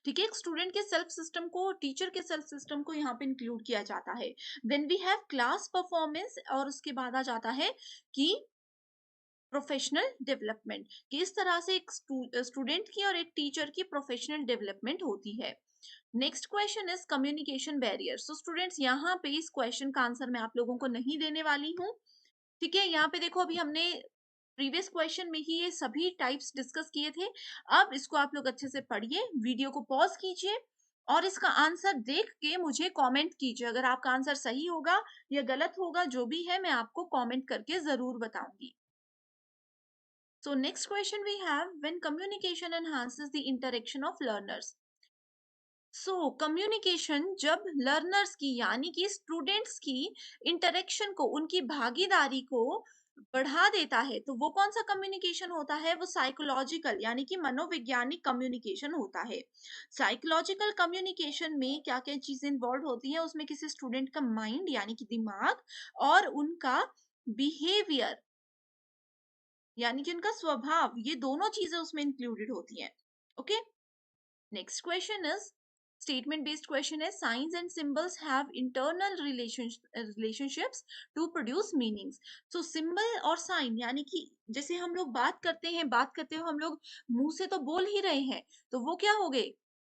ठीक है, एक स्टूडेंट के सेल्फ सिस्टम को, टीचर के सेल्फ सिस्टम को यहाँ पे इंक्लूड किया जाता है। Then we have class performance, और उसके बाद आ जाता है कि प्रोफेशनल डेवलपमेंट, किस तरह से एक स्टूडेंट की और एक टीचर की प्रोफेशनल डेवलपमेंट होती है। Next question is communication barrier. So students यहाँ पे इस क्वेश्चन का आंसर मैं आप लोगों को नहीं देने वाली हूँ। ठीक है, यहाँ पे देखो अभी हमने प्रीवियस क्वेश्चन में ही ये सभी टाइप्स डिस्कस किए थे। अब इसको आप लोग अच्छे से पढ़िए, वीडियो को पॉज कीजिए और इसका आंसर देख के मुझे कमेंट कीजिए। अगर आपका आंसर सही होगा या गलत होगा, जो भी है मैं आपको कमेंट करके जरूर बताऊंगी। So next question we have, when communication enhances the interaction of learners. So communication जब लर्नर्स की यानी कि स्टूडेंट्स की इंटरेक्शन को, उनकी भागीदारी को बढ़ा देता है, तो वो कौन सा कम्युनिकेशन होता है, वो साइकोलॉजिकल यानी कि मनोवैज्ञानिक कम्युनिकेशन होता है। साइकोलॉजिकल कम्युनिकेशन में क्या क्या चीजें इन्वॉल्व होती हैं, उसमें किसी स्टूडेंट का माइंड यानी कि दिमाग और उनका बिहेवियर यानी कि उनका स्वभाव, ये दोनों चीजें उसमें इंक्लूडेड होती हैं। Okay, next question is statement based question है, signs and symbols have internal relationships to produce meanings. So symbol और sign यानी कि जैसे हम लोग बात करते हैं, बात करते हो हम लोग मुंह से तो बोल ही रहे हैं, तो वो क्या हो गए,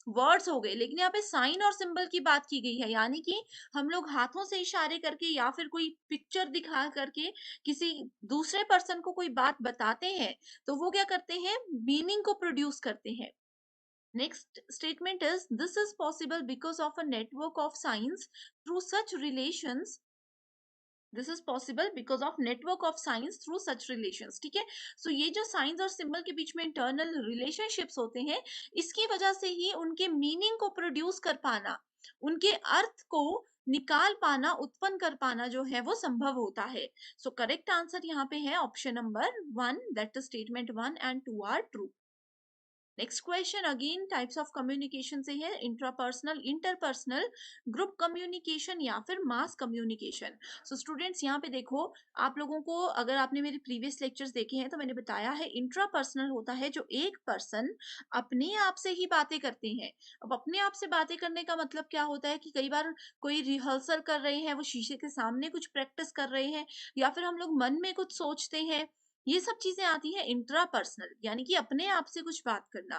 वर्ड्स हो गए, लेकिन यहाँ पे साइन और सिंबल की बात की गई है, यानी कि हम लोग हाथों से इशारे करके या फिर कोई पिक्चर दिखा करके किसी दूसरे पर्सन को कोई बात बताते हैं, तो वो क्या करते हैं, मीनिंग को प्रोड्यूस करते हैं। Next statement is, this is possible because of a network of signs through such relations. This is possible because of network of signs through such relations. ठीक है, सो ये जो साइंस और सिंबल के बीच में इंटरनल रिलेशनशिप्स होते हैं, इसकी वजह से ही उनके मीनिंग को प्रोड्यूस कर पाना, उनके अर्थ को निकाल पाना, उत्पन्न कर पाना जो है वो संभव होता है। सो करेक्ट आंसर यहाँ पे है option number 1, that is statement 1 and 2 are true. Next question again types of communication से है, इंट्रापर्सनल, इंटरपर्सनल, ग्रुप कम्युनिकेशन या फिर मास कम्युनिकेशन। सो स्टूडेंट्स यहाँ पे देखो, आप लोगों को अगर आपने मेरे प्रीवियस लेक्चर्स देखे हैं तो मैंने बताया है इंट्रापर्सनल होता है जो एक पर्सन अपने आप से ही बातें करते हैं। अब अपने आप से बातें करने का मतलब क्या होता है कि कई बार कोई रिहर्सल कर रहे हैं, वो शीशे के सामने कुछ प्रैक्टिस कर रहे हैं, या फिर हम लोग मन में कुछ सोचते हैं, ये सब चीजें आती है इंट्रापर्सनल, यानी कि अपने आप से कुछ बात करना।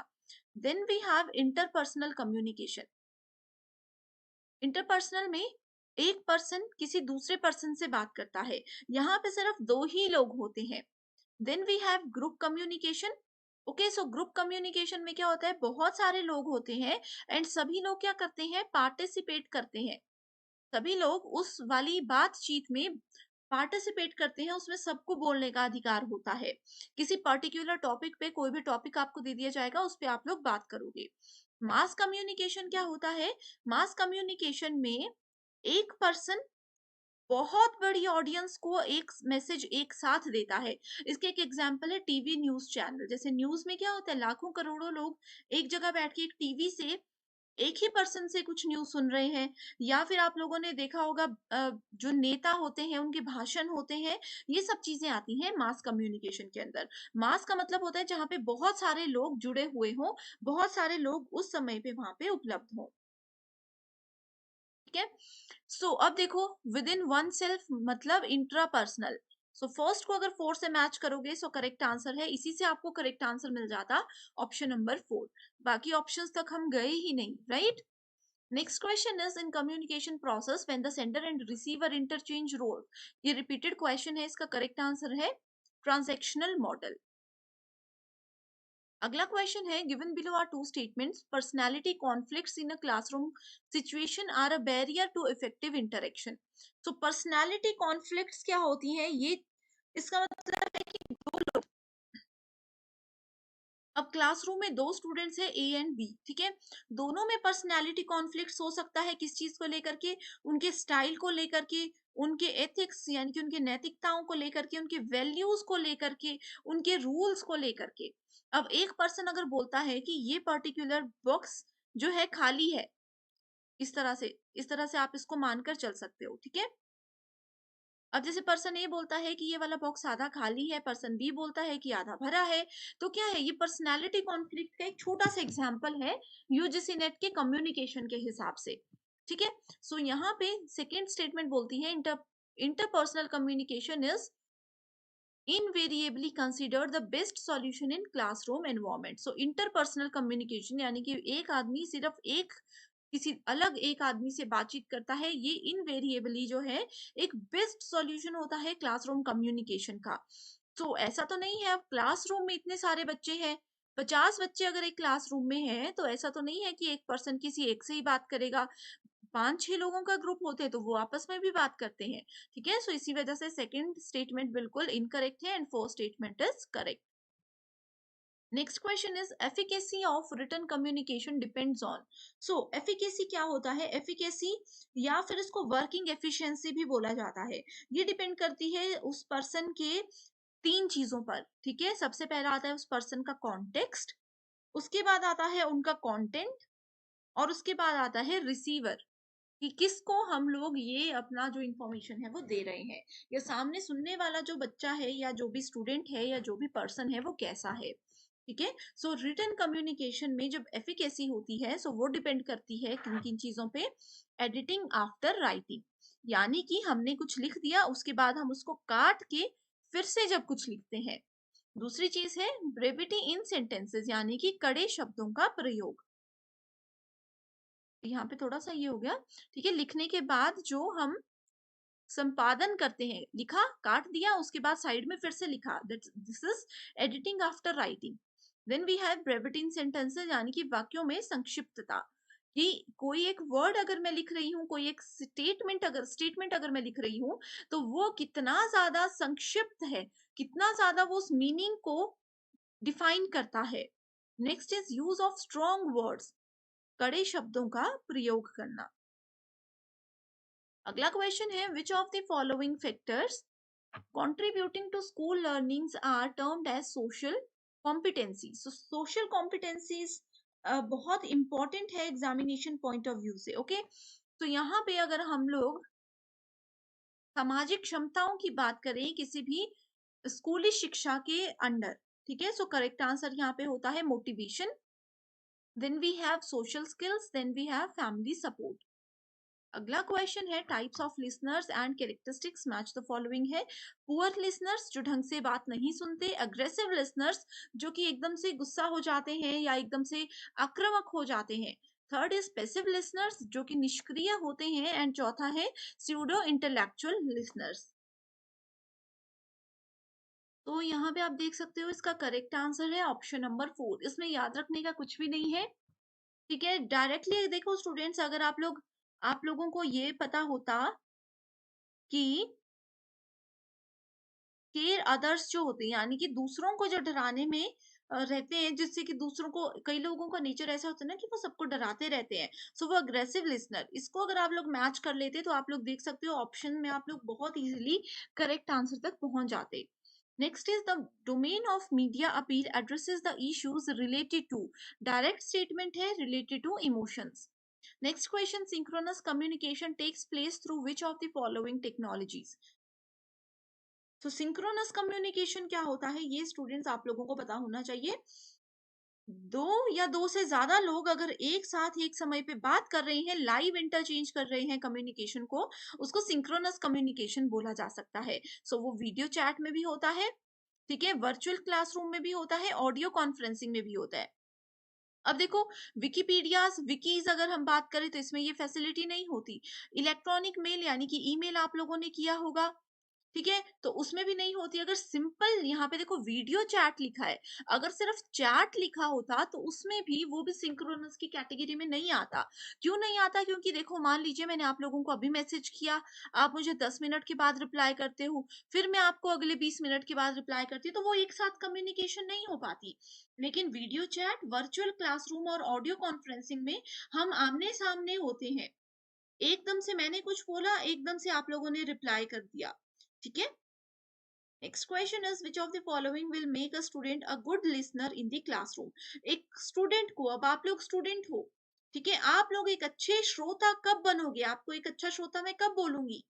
Then we have interpersonal communication. Interpersonal में एक पर्सन किसी दूसरे पर्सन से बात करता है, यहाँ पे सिर्फ 2 ही लोग होते हैं। Then we have group communication. Okay, so group communication में क्या होता है, बहुत सारे लोग होते हैं एंड सभी लोग क्या करते हैं, पार्टिसिपेट करते हैं। सभी लोग उस वाली बातचीत में पार्टिसिपेट करते हैं, उसमें सबको बोलने का अधिकार होता है। किसी पर्टिकुलर टॉपिक पे, कोई भी टॉपिक आपको दे दिया जाएगा, उस पे आप लोग बात करोगे। मास कम्युनिकेशन क्या होता है, मास कम्युनिकेशन में एक पर्सन बहुत बड़ी ऑडियंस को एक मैसेज एक साथ देता है। इसके एक एग्जांपल है टीवी न्यूज चैनल। जैसे न्यूज में क्या होता है, लाखों करोड़ों लोग एक जगह बैठ के एक टीवी से एक ही पर्सन से कुछ न्यूज़ सुन रहे हैं। या फिर आप लोगों ने देखा होगा जो नेता होते हैं उनके भाषण होते हैं, ये सब चीजें आती हैं मास कम्युनिकेशन के अंदर। मास का मतलब होता है जहाँ पे बहुत सारे लोग जुड़े हुए हों, बहुत सारे लोग उस समय पे वहां पे उपलब्ध हों। ठीक है, सो अब देखो विद इन वन सेल्फ मतलब इंट्रापर्सनल। सो फर्स्ट को अगर 4 से मैच करोगे सो करेक्ट आंसर है, इसी से आपको करेक्ट आंसर मिल जाता ऑप्शन नंबर 4। बाकी ऑप्शंस तक हम गए ही नहीं, right. Next question is in communication process when the sender and receiver interchange role। ये repeated question है, इसका correct answer है transactional model। अगला question है given below are two statements personality conflicts in a classroom situation are a barrier to effective interaction। so personality conflicts क्या होती हैं, ये इसका मतलब है कि अब क्लासरूम में 2 स्टूडेंट्स है ए एंड बी, ठीक है, दोनों में पर्सनैलिटी कॉन्फ्लिक्ट हो सकता है, किस चीज को लेकर के, उनके स्टाइल को लेकर के, उनके एथिक्स यानी कि उनके नैतिकताओं को लेकर के, उनके वैल्यूज को लेकर के, उनके रूल्स को लेकर के। अब एक पर्सन अगर बोलता है कि ये पर्टिकुलर बॉक्स जो है खाली है, इस तरह से आप इसको मानकर चल सकते हो, ठीक है। अब जैसे पर्सन ए बोलता है कि ये वाला बॉक्स आधा खाली है, पर्सन बी बोलता है कि आधा भरा है, तो क्या है, ये पर्सनालिटी कॉन्फ्लिक्ट का एक छोटा सा एग्जांपल है यूजीसी नेट के कम्युनिकेशन के हिसाब से। ठीक है, सो यहाँ पे सेकेंड स्टेटमेंट बोलती है interpersonal communication is invariably considered the best solution in classroom environment। so interpersonal communication यानी कि एक आदमी सिर्फ किसी अलग एक आदमी से बातचीत करता है, ये इनवेरिएबली जो है एक बेस्ट सॉल्यूशन होता है क्लासरूम कम्युनिकेशन का। तो ऐसा तो नहीं है अब क्लासरूम में इतने सारे बच्चे हैं, 50 बच्चे अगर एक क्लासरूम में हैं तो ऐसा तो नहीं है कि एक पर्सन किसी एक से ही बात करेगा। 5-6 लोगों का ग्रुप होते हैं तो वो आपस में भी बात करते हैं। ठीक है, सो इसी वजह से सेकंड स्टेटमेंट बिल्कुल इनकरेक्ट है and fourth statement is correct. Next question is efficacy of written communication depends on. So efficacy क्या होता है, एफिकेसी या फिर इसको वर्किंग एफिशिएंसी भी बोला जाता है, ये डिपेंड करती है उस पर्सन के 3 चीजों पर। ठीक है, सबसे पहला आता है उस पर्सन का कॉन्टेक्स्ट, उसके बाद आता है उनका कंटेंट, और उसके बाद आता है रिसीवर, कि किसको हम लोग ये अपना जो इंफॉर्मेशन है वो दे रहे हैं, या सामने सुनने वाला जो बच्चा है या जो भी स्टूडेंट है या जो भी पर्सन है वो कैसा है। ठीक है, सो रिटन कम्युनिकेशन में जब एफिकेसी होती है सो वो डिपेंड करती है किन किन चीजों पे, एडिटिंग आफ्टर राइटिंग, यानी कि हमने कुछ लिख दिया उसके बाद हम उसको काट के फिर से जब कुछ लिखते हैं। दूसरी चीज है ब्रेविटी इन सेंटेंसेस, यानी कि कड़े शब्दों का प्रयोग। यहाँ पे थोड़ा सा ये हो गया, ठीक है, लिखने के बाद जो हम संपादन करते हैं, लिखा काट दिया उसके बाद साइड में फिर से लिखा, this is editing after writing. Then we have brevity in sentences, यानी कि वाक्यों में संक्षिप्तता, कि कोई एक वर्ड अगर मैं लिख रही हूँ, कोई एक स्टेटमेंट अगर मैं लिख रही हूँ तो वो कितना ज्यादा संक्षिप्त है, कितना ज्यादा वो उस मीनिंग को डिफाइन करता है। Next is use of strong words. कड़े शब्दों का प्रयोग करना। अगला क्वेश्चन है, विच of the following factors contributing to school learnings are termed as social competencies। so social competencies बहुत इंपॉर्टेंट है एग्जामिनेशन पॉइंट ऑफ व्यू से। ओके, तो यहाँ पे अगर हम लोग सामाजिक क्षमताओं की बात करें किसी भी स्कूली शिक्षा के अंडर, ठीक है, सो करेक्ट आंसर यहाँ पे होता है motivation, then we have social skills, then we have family support. अगला क्वेश्चन है, types of listeners and characteristics match the following है। पुअर लिसनर्स जो ढंग से बात नहीं सुनते, अग्रेसिव लिसनर्स जो कि एकदम से गुस्सा हो जाते हैं या एकदम से आक्रामक हो जाते हैं, थर्ड इज पैसिव लिसनर्स जो कि निष्क्रिय होते हैं, एंड चौथा है स्यूडो इंटेलेक्चुअल लिसनर्स। तो यहाँ पे आप देख सकते हो इसका करेक्ट आंसर है ऑप्शन नंबर 4। इसमें याद रखने का कुछ भी नहीं है, ठीक है। डायरेक्टली देखो स्टूडेंट्स, अगर आप लोगों को ये पता होता कि केयर अदर्स जो होते हैं, यानी कि दूसरों को जो डराने में रहते हैं, जिससे कि दूसरों को, कई लोगों का नेचर ऐसा होता है ना कि वो सबको डराते रहते हैं, सो वो अग्रेसिव लिसनर, इसको अगर आप लोग मैच कर लेते तो आप लोग देख सकते हो ऑप्शन में आप लोग बहुत इजीली करेक्ट आंसर तक पहुंच जाते। Next is the domain of media appeal addresses the issues related to, direct statement है related to emotions. Next question, synchronous communication takes place through which of the following technologies. तो synchronous communication क्या होता है, ये students आप लोगों को पता होना चाहिए। दो या दो से ज्यादा लोग अगर एक साथ एक समय पे बात कर रहे हैं, लाइव इंटरचेंज कर रहे हैं कम्युनिकेशन को, उसको सिंक्रोनस कम्युनिकेशन बोला जा सकता है। सो वो वीडियो चैट में भी होता है, ठीक है, वर्चुअल क्लासरूम में भी होता है, ऑडियो कॉन्फ्रेंसिंग में भी होता है। अब देखो विकिपीडिया विकीज अगर हम बात करें तो इसमें ये फैसिलिटी नहीं होती। इलेक्ट्रॉनिक मेल यानी कि ईमेल आप लोगों ने किया होगा, ठीक है, तो उसमें भी नहीं होती। अगर सिंपल यहाँ पे देखो वीडियो चैट लिखा है, अगर सिर्फ चैट लिखा होता तो उसमें भी वो भी सिंक्रोनस की कैटेगरी में नहीं आता। क्यों नहीं आता? क्योंकि देखो मान लीजिए मैंने आप लोगों को अभी मैसेज किया, आप मुझे 10 मिनट के बाद रिप्लाई करते हो, फिर मैं आपको अगले 20 मिनट के बाद रिप्लाई करती हूँ, तो वो एक साथ कम्युनिकेशन नहीं हो पाती। लेकिन वीडियो चैट, वर्चुअल क्लासरूम और ऑडियो कॉन्फ्रेंसिंग में हम आमने सामने होते हैं, एकदम से मैंने कुछ बोला, एकदम से आप लोगों ने रिप्लाई कर दिया, ठीक है। Next question is which of the following will make a student a good listener in the classroom. एक स्टूडेंट को, अब आप लोग स्टूडेंट हो, ठीक है, आप लोग एक अच्छे श्रोता कब बनोगे, आपको एक अच्छा श्रोता मैं कब बोलूंगी।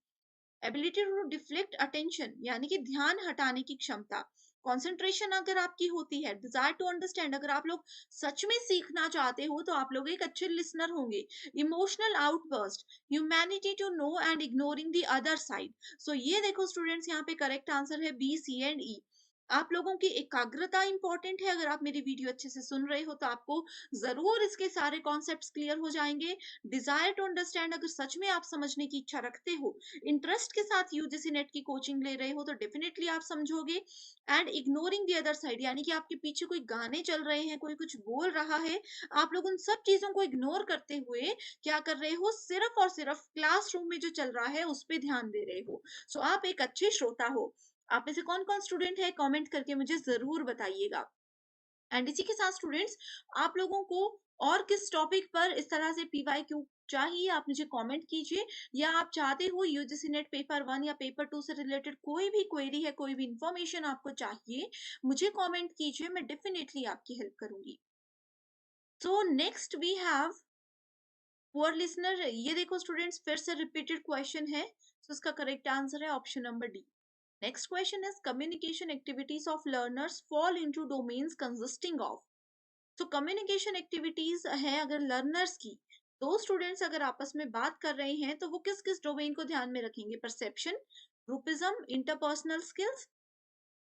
एबिलिटी टू डिफ्लेक्ट अटेंशन यानी कि ध्यान हटाने की क्षमता, कंसंट्रेशन अगर आपकी होती है, डिजायर टू अंडरस्टैंड, अगर आप लोग सच में सीखना चाहते हो तो आप लोग एक अच्छे लिसनर होंगे। Emotional outburst, humanity to know and ignoring the other side. So ये देखो स्टूडेंट्स, यहाँ पे करेक्ट आंसर है बी, सी एंड ई। आप लोगों की एकाग्रता इंपॉर्टेंट है, अगर आप मेरी वीडियो अच्छे से सुन रहे हो तो आपको जरूर इसके सारे कॉन्सेप्ट्स क्लियर हो जाएंगे। डिजायर टू अंडरस्टैंड, अगर सच में आप समझने की इच्छा रखते हो, इंटरेस्ट के साथ यूजीसी नेट की कोचिंग ले रहे हो, तो डेफिनेटली आप समझोगे। And ignoring the other side यानी कि आपके पीछे कोई गाने चल रहे हैं, कोई कुछ बोल रहा है, आप लोग उन सब चीजों को इग्नोर करते हुए क्या कर रहे हो, सिर्फ और सिर्फ क्लासरूम में जो चल रहा है उस पर ध्यान दे रहे हो। सो आप एक अच्छे श्रोता हो। आप में से कौन कौन स्टूडेंट है कमेंट करके मुझे जरूर बताइएगा। एंड इसी के साथ स्टूडेंट्स, आप लोगों को और किस टॉपिक पर इस तरह से पीवाईक्यू चाहिए आप मुझे कमेंट कीजिए, या आप चाहते हो यूजीसी नेट पेपर 1 या पेपर 2 से रिलेटेड कोई भी क्वेरी है, कोई भी इंफॉर्मेशन आपको चाहिए, मुझे कमेंट कीजिए, मैं डेफिनेटली आपकी हेल्प करूंगी। So next we have poor listener. ये देखो स्टूडेंट्स, फिर से रिपीटेड क्वेश्चन है, तो इसका करेक्ट आंसर है option number D. Next question is communication activities of learners fall into domains consisting of. तो कम्युनिकेशन एक्टिविटीज है अगर लर्नर्स की, दो स्टूडेंट्स अगर आपस में बात कर रहे हैं तो वो किस किस डोमेन को ध्यान में रखेंगे, perception, groupism, interpersonal skills,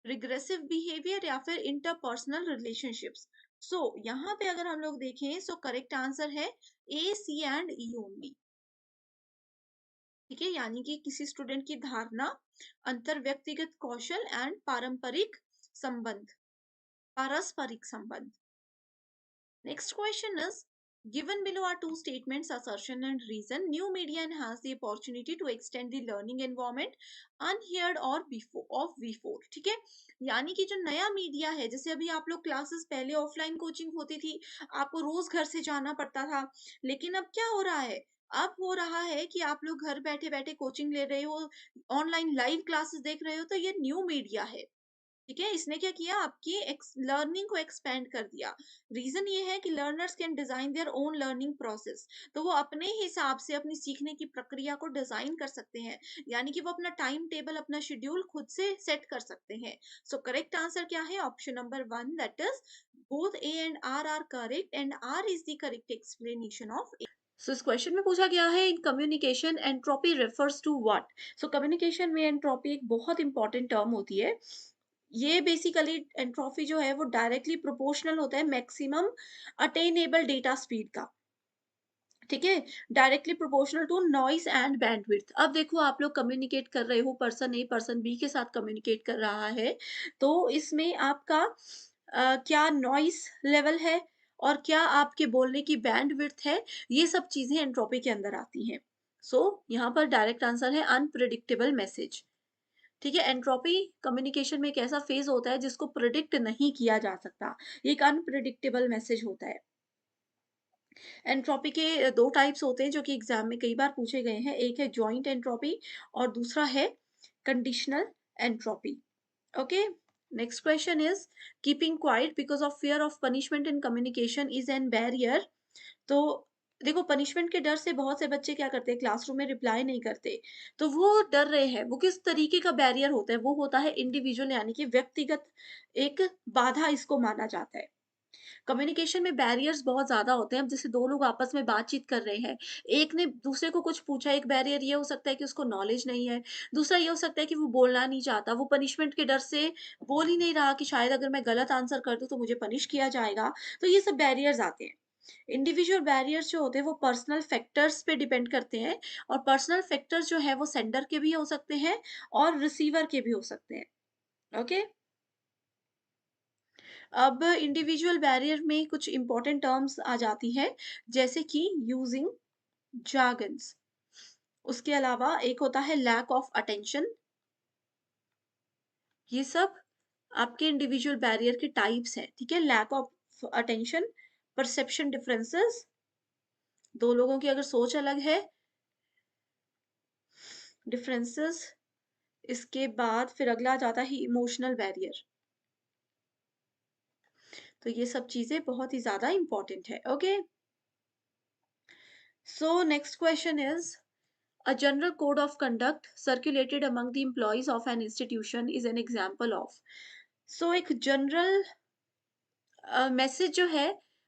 regressive behaviour या फिर इंटरपर्सनल रिलेशनशिप्स। सो यहाँ पे अगर हम लोग देखें, सो करेक्ट आंसर है ए, सी एंड ई ओनली, ठीक है, यानी कि किसी स्टूडेंट की धारणा, अंतर व्यक्तिगत कौशल एंड पारंपरिक संबंध, पारस्परिक संबंध। Next question is Given below are two statements, assertion and reason. New media enhance the opportunity to extend the learning environment unheard or before of before. ठीक है, यानी कि जो नया मीडिया है, जैसे अभी आप लोग क्लासेस पहले ऑफलाइन कोचिंग होती थी, आपको रोज घर से जाना पड़ता था, लेकिन अब क्या हो रहा है, अब हो रहा है कि आप लोग घर बैठे बैठे कोचिंग ले रहे हो, ऑनलाइन लाइव क्लासेस देख रहे हो, तो ये न्यू मीडिया है। ठीक है, इसने क्या किया, आपकी लर्निंग को एक्सपेंड कर दिया। रीजन ये है कि learners can design their own learning process, तो वो अपने हिसाब से अपनी सीखने की प्रक्रिया को डिजाइन कर सकते हैं, यानी कि वो अपना टाइम टेबल, अपना शेड्यूल खुद से सेट कर सकते हैं। सो करेक्ट आंसर क्या है, option number 1, that is both A and R correct, and R is the correct explanation of A. So इस क्वेश्चन में पूछा गया है, in communication entropy refers to what. So communication में एंट्रोपी एक बहुत इंपॉर्टेंट टर्म होती है। ये बेसिकली एंट्रोपी जो है वो डायरेक्टली प्रोपोर्शनल होता है मैक्सिमम अटेनेबल डेटा स्पीड का। ठीक है, directly proportional to noise and bandwidth. अब देखो, आप लोग कम्युनिकेट कर रहे हो, पर्सन ए पर्सन बी के साथ कम्युनिकेट कर रहा है, तो इसमें आपका क्या नॉइस लेवल है और क्या आपके बोलने की बैंडविड्थ है, ये सब चीजें एंट्रोपी के अंदर आती हैं। सो यहाँ पर डायरेक्ट आंसर है अनप्रिडिक्टेबल मैसेज। ठीक है, एंट्रोपी कम्युनिकेशन में एक ऐसा फेज होता है जिसको प्रिडिक्ट नहीं किया जा सकता, ये एक अनप्रिडिक्टेबल मैसेज होता है। एंट्रोपी के दो टाइप्स होते हैं जो कि एग्जाम में कई बार पूछे गए हैं, एक है जॉइंट एंट्रोपी और दूसरा है conditional entropy. Okay, next question is, keeping quiet because of fear of punishment in communication is an barrier. तो देखो, पनिशमेंट के डर से बहुत से बच्चे क्या करते हैं, क्लासरूम में रिप्लाई नहीं करते, तो वो डर रहे हैं, वो किस तरीके का बैरियर होता है, वो होता है इंडिविजुअल, यानी कि व्यक्तिगत एक बाधा इसको माना जाता है। कम्युनिकेशन में बैरियर्स बहुत ज्यादा होते हैं। अब जैसे दो लोग आपस में बातचीत कर रहे हैं, एक ने दूसरे को कुछ पूछा, एक बैरियर ये हो सकता है कि उसको नॉलेज नहीं है, दूसरा ये हो सकता है कि वो बोलना नहीं चाहता, वो पनिशमेंट के डर से बोल ही नहीं रहा कि शायद अगर मैं गलत आंसर कर दूं तो मुझे पनिश किया जाएगा। तो ये सब बैरियर्स आते हैं। इंडिविजुअल बैरियर्स जो होते हैं वो पर्सनल फैक्टर्स पे डिपेंड करते हैं, और पर्सनल फैक्टर्स जो है वो सेंडर के भी हो सकते हैं और रिसीवर के भी हो सकते हैं। ओके, अब इंडिविजुअल बैरियर में कुछ इंपॉर्टेंट टर्म्स आ जाती हैं, जैसे कि यूजिंग जार्गन्स, उसके अलावा एक होता है लैक ऑफ अटेंशन। ये सब आपके इंडिविजुअल बैरियर के टाइप्स हैं। ठीक है, lack of attention, perception differences, दो लोगों की अगर सोच अलग है, डिफरेंसेस। इसके बाद फिर अगला आ जाता है इमोशनल बैरियर। तो ये सब चीजें बहुत ही ज्यादा इंपॉर्टेंट है। Okay, so next question is, a general code of conduct circulated among the employees of an institution is an example of। So एक जनरल मैसेज जो है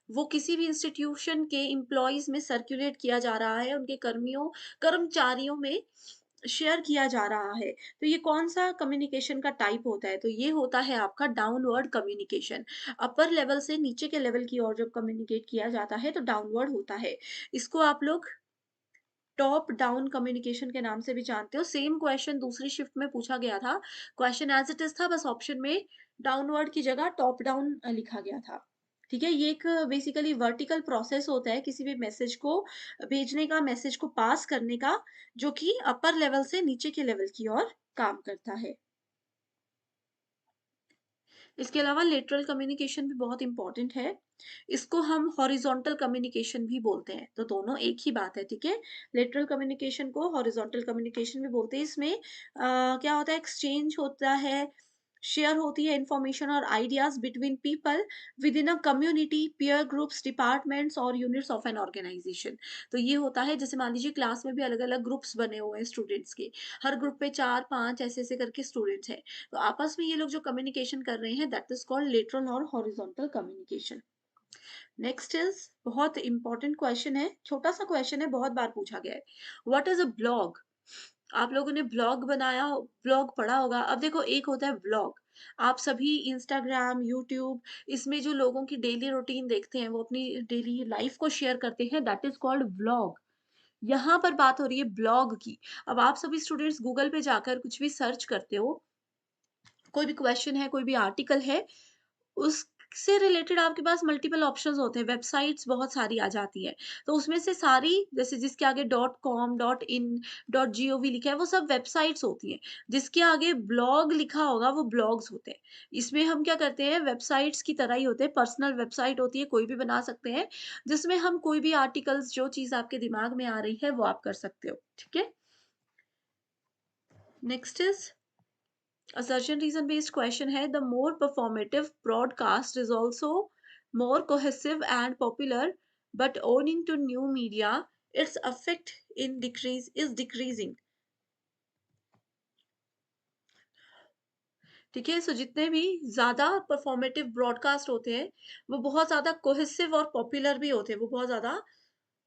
वो किसी भी इंस्टीट्यूशन के एम्प्लॉयज में सर्कुलेट किया जा रहा है, उनके कर्मचारियों में शेयर किया जा रहा है, तो ये कौन सा कम्युनिकेशन का टाइप होता है, तो ये होता है आपका डाउनवर्ड कम्युनिकेशन। अपर लेवल से नीचे के लेवल की ओर जब कम्युनिकेट किया जाता है तो डाउनवर्ड होता है। इसको आप लोग टॉप डाउन कम्युनिकेशन के नाम से भी जानते हो। सेम क्वेश्चन दूसरी शिफ्ट में पूछा गया था, क्वेश्चन एज इट इज था, बस ऑप्शन में डाउनवर्ड की जगह टॉप डाउन लिखा गया था। ठीक है, ये एक बेसिकली वर्टिकल प्रोसेस होता है किसी भी मैसेज को भेजने का, मैसेज को पास करने का, जो कि अपर लेवल से नीचे के लेवल की ओर काम करता है। इसके अलावा लेटरल कम्युनिकेशन भी बहुत इंपॉर्टेंट है, इसको हम हॉरिजॉन्टल कम्युनिकेशन भी बोलते हैं, तो दोनों एक ही बात है। ठीक है, लेटरल कम्युनिकेशन को हॉरिजॉन्टल कम्युनिकेशन भी बोलते हैं। इसमें क्या होता है, एक्सचेंज होता है, शेयर होती है इंफॉर्मेशन और ideas between people with in a community, peer groups, departments और यूनिट्स ऑफ एन ऑर्गेनाइजेशन। तो ये होता है, जैसे मान लीजिए क्लास में भी अलग अलग ग्रुप्स बने हुए हैं स्टूडेंट्स के, हर ग्रुप पे 4-5 ऐसे ऐसे करके स्टूडेंट्स हैं, तो आपस में ये लोग जो कम्युनिकेशन कर रहे हैं, दैट इज कॉल्ड लेटरल और हॉरिजॉन्टल कम्युनिकेशन। नेक्स्ट इज, बहुत इंपॉर्टेंट क्वेश्चन है, छोटा सा क्वेश्चन है, बहुत बार पूछा गया है, व्हाट इज अ ब्लॉग। आप लोगों ने ब्लॉग बनाया, ब्लॉग पढ़ा होगा। अब देखो, एक होता है ब्लॉग, आप सभी इंस्टाग्राम, यूट्यूब, इसमें जो लोगों की डेली रूटीन देखते हैं, वो अपनी डेली लाइफ को शेयर करते हैं, दैट इज कॉल्ड ब्लॉग। यहाँ पर बात हो रही है ब्लॉग की। अब आप सभी स्टूडेंट्स गूगल पे जाकर कुछ भी सर्च करते हो, कोई भी क्वेश्चन है, कोई भी आर्टिकल है, उस से रिलेटेड आपके पास मल्टीपल ऑप्शंस होते हैं, वेबसाइट्स बहुत सारी आ जाती है। तो उसमें से सारी, जैसे जिसके आगे .com, .in, .gov लिखा है, वो सब वेबसाइट्स होती हैं। जिसके आगे ब्लॉग लिखा होगा वो ब्लॉग्स होते हैं। इसमें हम क्या करते हैं, वेबसाइट्स की तरह ही होते हैं, पर्सनल वेबसाइट होती है, कोई भी बना सकते हैं, जिसमें हम कोई भी आर्टिकल्स, जो चीज़ आपके दिमाग में आ रही है वो आप कर सकते हो, ठीक है? Next is assertion reason based question है, the more performative broadcast is also more cohesive and popular, but owing to new media its effect in decrease is decreasing। ठीक है, सो जितने भी ज्यादा परफॉर्मेटिव ब्रॉडकास्ट होते हैं वो बहुत ज्यादा कोहेसिव और पॉपुलर भी होते हैं, वो बहुत ज्यादा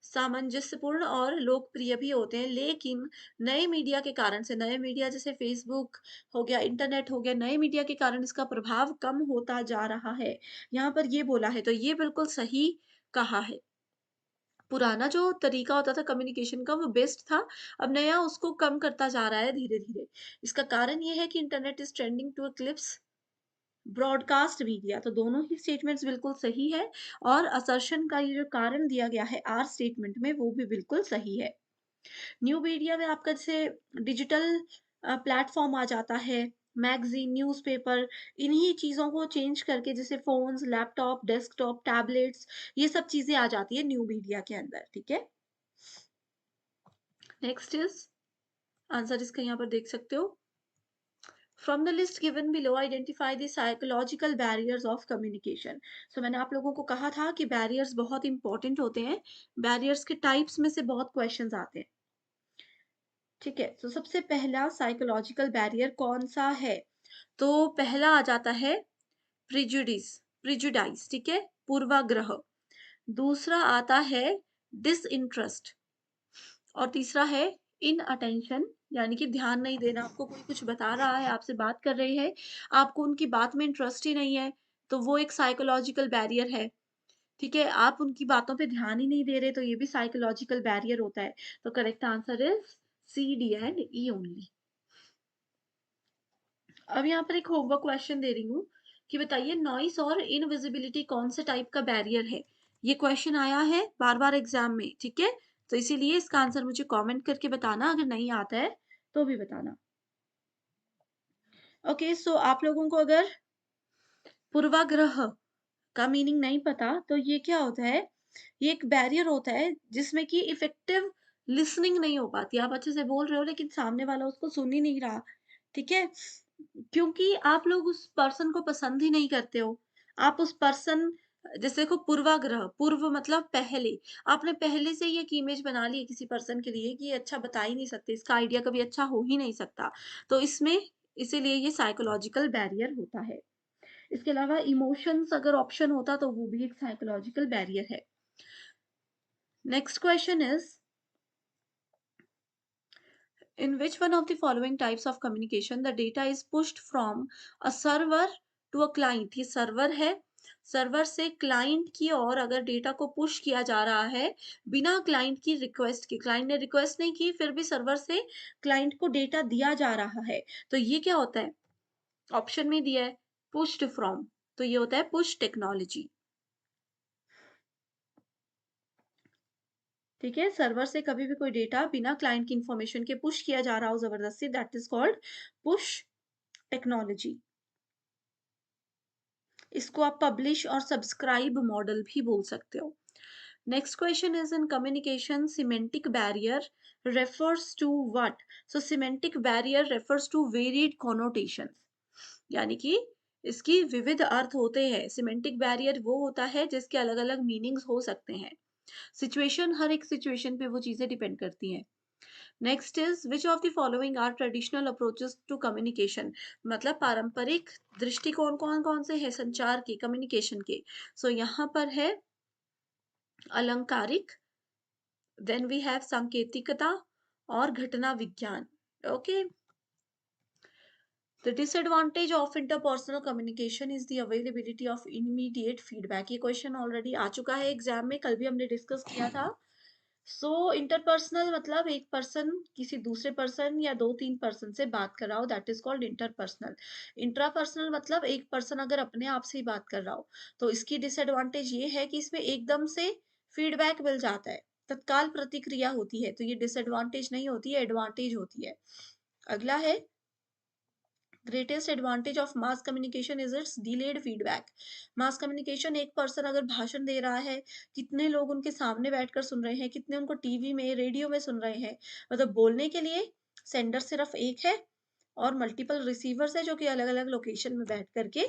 सामंजस्यपूर्ण और लोकप्रिय भी होते हैं, लेकिन नए मीडिया के कारण से, नए मीडिया जैसे फेसबुक हो गया, इंटरनेट हो गया, नए मीडिया के कारण इसका प्रभाव कम होता जा रहा है। यहाँ पर ये बोला है, तो ये बिल्कुल सही कहा है। पुराना जो तरीका होता था कम्युनिकेशन का वो बेस्ट था, अब नया उसको कम करता जा रहा है धीरे धीरे। इसका कारण ये है कि internet is trending to clips broadcast media, तो दोनों ही स्टेटमेंट्स बिल्कुल सही है, और असर्शन का ये जो कारण दिया गया है आर स्टेटमेंट में वो भी बिल्कुल सही है। न्यू मीडिया में आपका जैसे डिजिटल प्लेटफॉर्म आ जाता है, मैगजीन, न्यूज़पेपर, इन्हीं चीज़ों को चेंज करके, जैसे फोन्स, लैपटॉप, डेस्कटॉप, टैबलेट्स, ये सब चीज़ें आ जाती है न्यू मीडिया के अंदर, ठीक है? नेक्स्ट इज आंसर, इसका यहाँ पर देख सकते हो। From the list given below, identify the psychological barriers of communication। So मैंने आप लोगों को कहा था कि barriers बहुत इंपॉर्टेंट होते हैं, barriers के टाइप्स में से बहुत क्वेश्चंस आते हैं, ठीक है? तो सबसे पहला साइकोलॉजिकल बैरियर कौन सा है? तो पहला आ जाता है प्रिजुडिस, प्रिजुडाइज, ठीक है, पूर्वाग्रह। दूसरा आता है डिसइंटरेस्ट, और तीसरा है इन अटेंशन, यानी कि ध्यान नहीं देना। आपको कोई कुछ बता रहा है, आपसे बात कर रहे हैं, आपको उनकी बात में इंटरेस्ट ही नहीं है, तो वो एक साइकोलॉजिकल बैरियर है, ठीक है? आप उनकी बातों पे ध्यान ही नहीं दे रहे, तो ये भी साइकोलॉजिकल बैरियर होता है। तो correct answer is C, D and E only. अब यहाँ पर एक होमवर्क क्वेश्चन दे रही हूँ कि बताइए नॉइस और इनविजिबिलिटी कौन से टाइप का बैरियर है। ये क्वेश्चन आया है बार बार एग्जाम में, ठीक है? तो इसीलिए इसका आंसर मुझे कमेंट करके बताना, अगर नहीं आता है तो भी बताना। ओके, सो आप लोगों को अगर पूर्वाग्रह का मीनिंग नहीं पता तो ये क्या होता है, ये एक बैरियर होता है जिसमें कि इफेक्टिव लिसनिंग नहीं हो पाती। आप अच्छे से बोल रहे हो लेकिन सामने वाला उसको सुन ही नहीं रहा, ठीक है? क्योंकि आप लोग उस पर्सन को पसंद ही नहीं करते हो। आप उस पर्सन, जैसे देखो पूर्वाग्रह, पूर्व मतलब पहले, आपने पहले से ही एक इमेज बना ली है किसी पर्सन के लिए कि ये अच्छा बता ही नहीं सकते, इसका आइडिया कभी अच्छा हो ही नहीं सकता। तो इसमें इसीलिए ये साइकोलॉजिकल बैरियर होता है। इसके अलावा इमोशंस अगर ऑप्शन होता तो वो भी एक साइकोलॉजिकल बैरियर है। Next question is, in which one of the following types of communication the data is pushed from a server to a client? ये सर्वर है, सर्वर से क्लाइंट की ओर अगर डेटा को पुश किया जा रहा है बिना क्लाइंट की रिक्वेस्ट के, क्लाइंट ने रिक्वेस्ट नहीं की फिर भी सर्वर से क्लाइंट को डेटा दिया जा रहा है, तो ये क्या होता है? ऑप्शन में दिया है पुश्ड फ्रॉम, तो ये होता है पुश टेक्नोलॉजी, ठीक है? सर्वर से कभी भी कोई डेटा बिना क्लाइंट की इंफॉर्मेशन के पुश किया जा रहा हो जबरदस्ती, that is called push technology. इसको आप पब्लिश और सब्सक्राइब मॉडल भी बोल सकते हो। Next question is, in communication semantic barrier refers to what? So semantic barrier refers to varied connotations, यानी कि इसकी विविध अर्थ होते हैं। सिमेंटिक बैरियर वो होता है जिसके अलग अलग मीनिंग्स हो सकते हैं। सिचुएशन, हर एक सिचुएशन पे वो चीजें डिपेंड करती हैं। Next is, which of the following are traditional approaches to communication? मतलब पारंपरिक दृष्टिकोण कौन कौन से हैं संचार के, कम्युनिकेशन के? सो यहाँ पर है अलंकारिक, देन वी हैव सांकेतिकता और घटना विज्ञान। Okay, the disadvantage of interpersonal communication is the availability of immediate feedback। ये क्वेश्चन ऑलरेडी आ चुका है एग्जाम में, कल भी हमने डिस्कस किया था। इंटरपर्सनल मतलब एक पर्सन किसी दूसरे पर्सन या 2-3 पर्सन से बात कर रहा हो, that is called interpersonal. Intrapersonal मतलब एक पर्सन अगर अपने आप से ही बात कर रहा हो, तो इसकी डिसएडवांटेज ये है कि इसमें एकदम से फीडबैक मिल जाता है, तत्काल प्रतिक्रिया होती है, तो ये डिसएडवांटेज नहीं होती है, एडवांटेज होती है। अगला है greatest advantage of mass communication is it's delayed feedback. Mass communication, एक पर्सन अगर भाषण दे रहा है, कितने लोग उनके सामने बैठकर सुन रहे हैं, कितने उनको टीवी में रेडियो में सुन रहे हैं, मतलब बोलने के लिए सेंडर सिर्फ एक है और मल्टीपल रिसीवर्स है जो कि अलग अलग लोकेशन में बैठ करके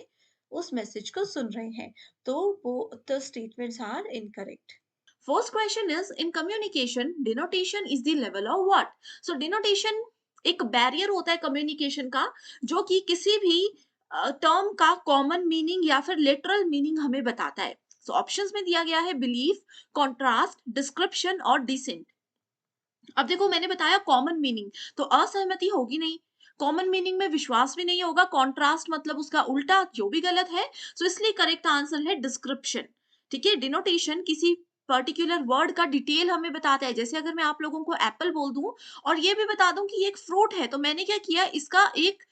उस मैसेज को सुन रहे हैं, तो both the statements are incorrect. First question is, in communication denotation is the level of what? So denotation एक बैरियर होता है कम्युनिकेशन का, जो कि किसी भी टर्म का कॉमन मीनिंग या फिर लिटरल मीनिंग हमें बताता है। सो ऑप्शंस में दिया गया है बिलीफ, कॉन्ट्रास्ट, डिस्क्रिप्शन और डिसेंट। अब देखो मैंने बताया कॉमन मीनिंग, तो असहमति होगी नहीं, कॉमन मीनिंग में विश्वास भी नहीं होगा, कॉन्ट्रास्ट मतलब उसका उल्टा जो भी गलत है, सो इसलिए करेक्ट आंसर है डिस्क्रिप्शन। ठीक है, डिनोटेशन किसी पर्टिकुलर वर्ड का डिटेल हमें बताता है। जैसे अगर मैं आप लोगों को एप्पल बोल दूं और ये भी बता दूं कि ये एक फ्रूट है, तो मैंने क्या किया, इसका एक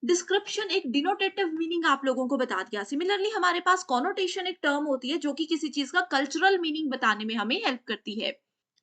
डिस्क्रिप्शन, एक डिनोटेटिव मीनिंग आप लोगों को बता दिया। सिमिलरली हमारे पास कॉनोटेशन एक टर्म होती है जो कि किसी चीज का कल्चरल मीनिंग बताने में हमें हेल्प करती है।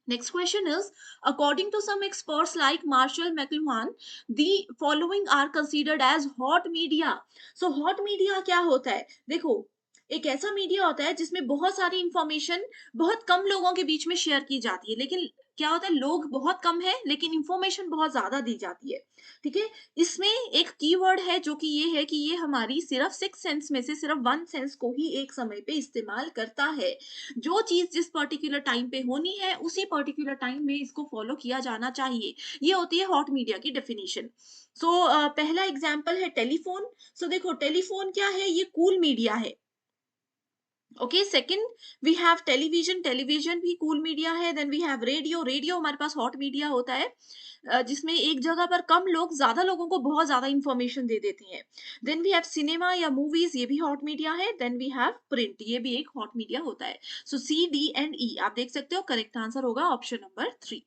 Next question is, according to some experts like Marshall McLuhan, the following are considered as hot media. So hot media क्या होता है? देखो, एक ऐसा मीडिया होता है जिसमें बहुत सारी इंफॉर्मेशन बहुत कम लोगों के बीच में शेयर की जाती है, लेकिन क्या होता है, लोग बहुत कम है लेकिन इंफॉर्मेशन बहुत ज्यादा दी जाती है। ठीक है, इसमें एक कीवर्ड है जो कि ये है कि ये हमारी सिर्फ 6 सेंस में से सिर्फ 1 सेंस को ही एक समय पे इस्तेमाल करता है। जो चीज जिस पर्टिकुलर टाइम पे होनी है उसी पर्टिकुलर टाइम में इसको फॉलो किया जाना चाहिए, ये होती है हॉट मीडिया की डेफिनेशन। पहला एग्जांपल है टेलीफोन। देखो टेलीफोन क्या है, ये कूल मीडिया है। Okay, second we have television, television भी कूल मीडिया है। Then we have radio, radio हमारे पास हॉट मीडिया होता है, जिसमें एक जगह पर कम लोग ज्यादा लोगों को बहुत ज्यादा इंफॉर्मेशन दे देते हैं। देन वी हैव सिनेमा या मूवीज, ये भी हॉट मीडिया है। देन वी हैव प्रिंट, ये भी एक हॉट मीडिया होता है। सो सी डी एंड ई आप देख सकते हो, करेक्ट आंसर होगा option number 3।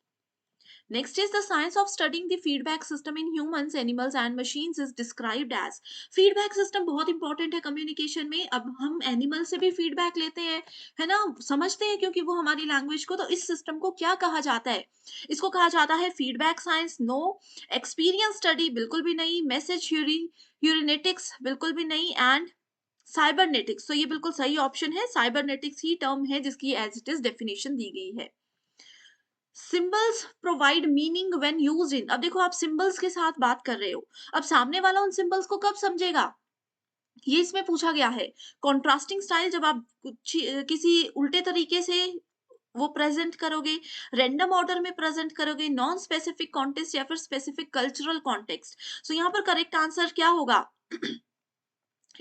Next is the science of studying the feedback system in humans, animals and machines is described as। feedback system बहुत इंपॉर्टेंट है कम्युनिकेशन में। अब हम एनिमल से भी फीडबैक लेते हैं, है ना, समझते हैं क्योंकि वो हमारी लैंग्वेज को, तो इस सिस्टम को क्या कहा जाता है? इसको कहा जाता है feedback science, no. Experience study बिल्कुल भी नहीं। मैसेज ह्यूरिनेटिक्स बिल्कुल भी नहीं। एंड साइबरनेटिक्स, तो ये बिल्कुल सही ऑप्शन है, साइबरनेटिक्स ही टर्म है जिसकी एज इट इज डेफिनेशन दी गई है। Symbols provide meaning when used in. अब देखो आप सिंबल्स के साथ बात कर रहे हो, अब सामने वाला उन सिंबल्स को कब समझेगा, ये इसमें पूछा गया है। कॉन्ट्रास्टिंग स्टाइल, जब आप कुछ किसी उल्टे तरीके से वो प्रेजेंट करोगे, रैंडम ऑर्डर में प्रेजेंट करोगे, नॉन स्पेसिफिक कॉन्टेक्स्ट या फिर स्पेसिफिक कल्चरल कॉन्टेक्स्ट। सो यहाँ पर करेक्ट आंसर क्या होगा?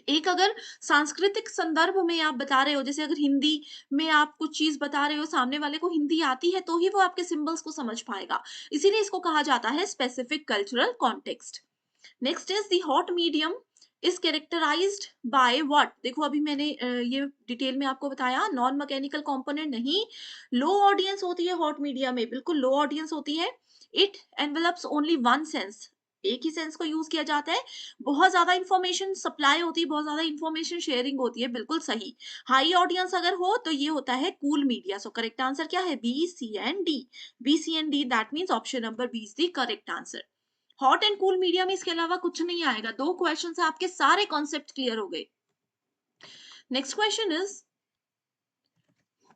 एक अगर सांस्कृतिक संदर्भ में आप बता रहे हो, जैसे अगर हिंदी में आप कुछ चीज बता रहे हो, सामने वाले को हिंदी आती है तो ही वो आपके सिंबल्स को समझ पाएगा, इसीलिए इसको कहा जाता है specific cultural context. Next is the hot medium is characterized by what. देखो अभी मैंने ये डिटेल में आपको बताया, नॉन मैकेनिकल कंपोनेंट नहीं, लो ऑडियंस होती है हॉट मीडिया में, बिल्कुल लो ऑडियंस होती है। इट एनवेलप्स ओनली 1 सेंस, एक ही सेंस को यूज किया जाता है। बहुत ज्यादा इंफॉर्मेशन सप्लाई होती है, बहुत ज्यादा इंफॉर्मेशन शेयरिंग होती है, बिल्कुल सही। हाई ऑडियंस अगर हो तो ये होता है cool media. So correct answer क्या है? B C and D. B C and D, that means option number B is the correct answer. Hot and cool media में इसके अलावा कुछ नहीं आएगा। 2 क्वेश्चन से आपके सारे कॉन्सेप्ट क्लियर हो गए। Next question is,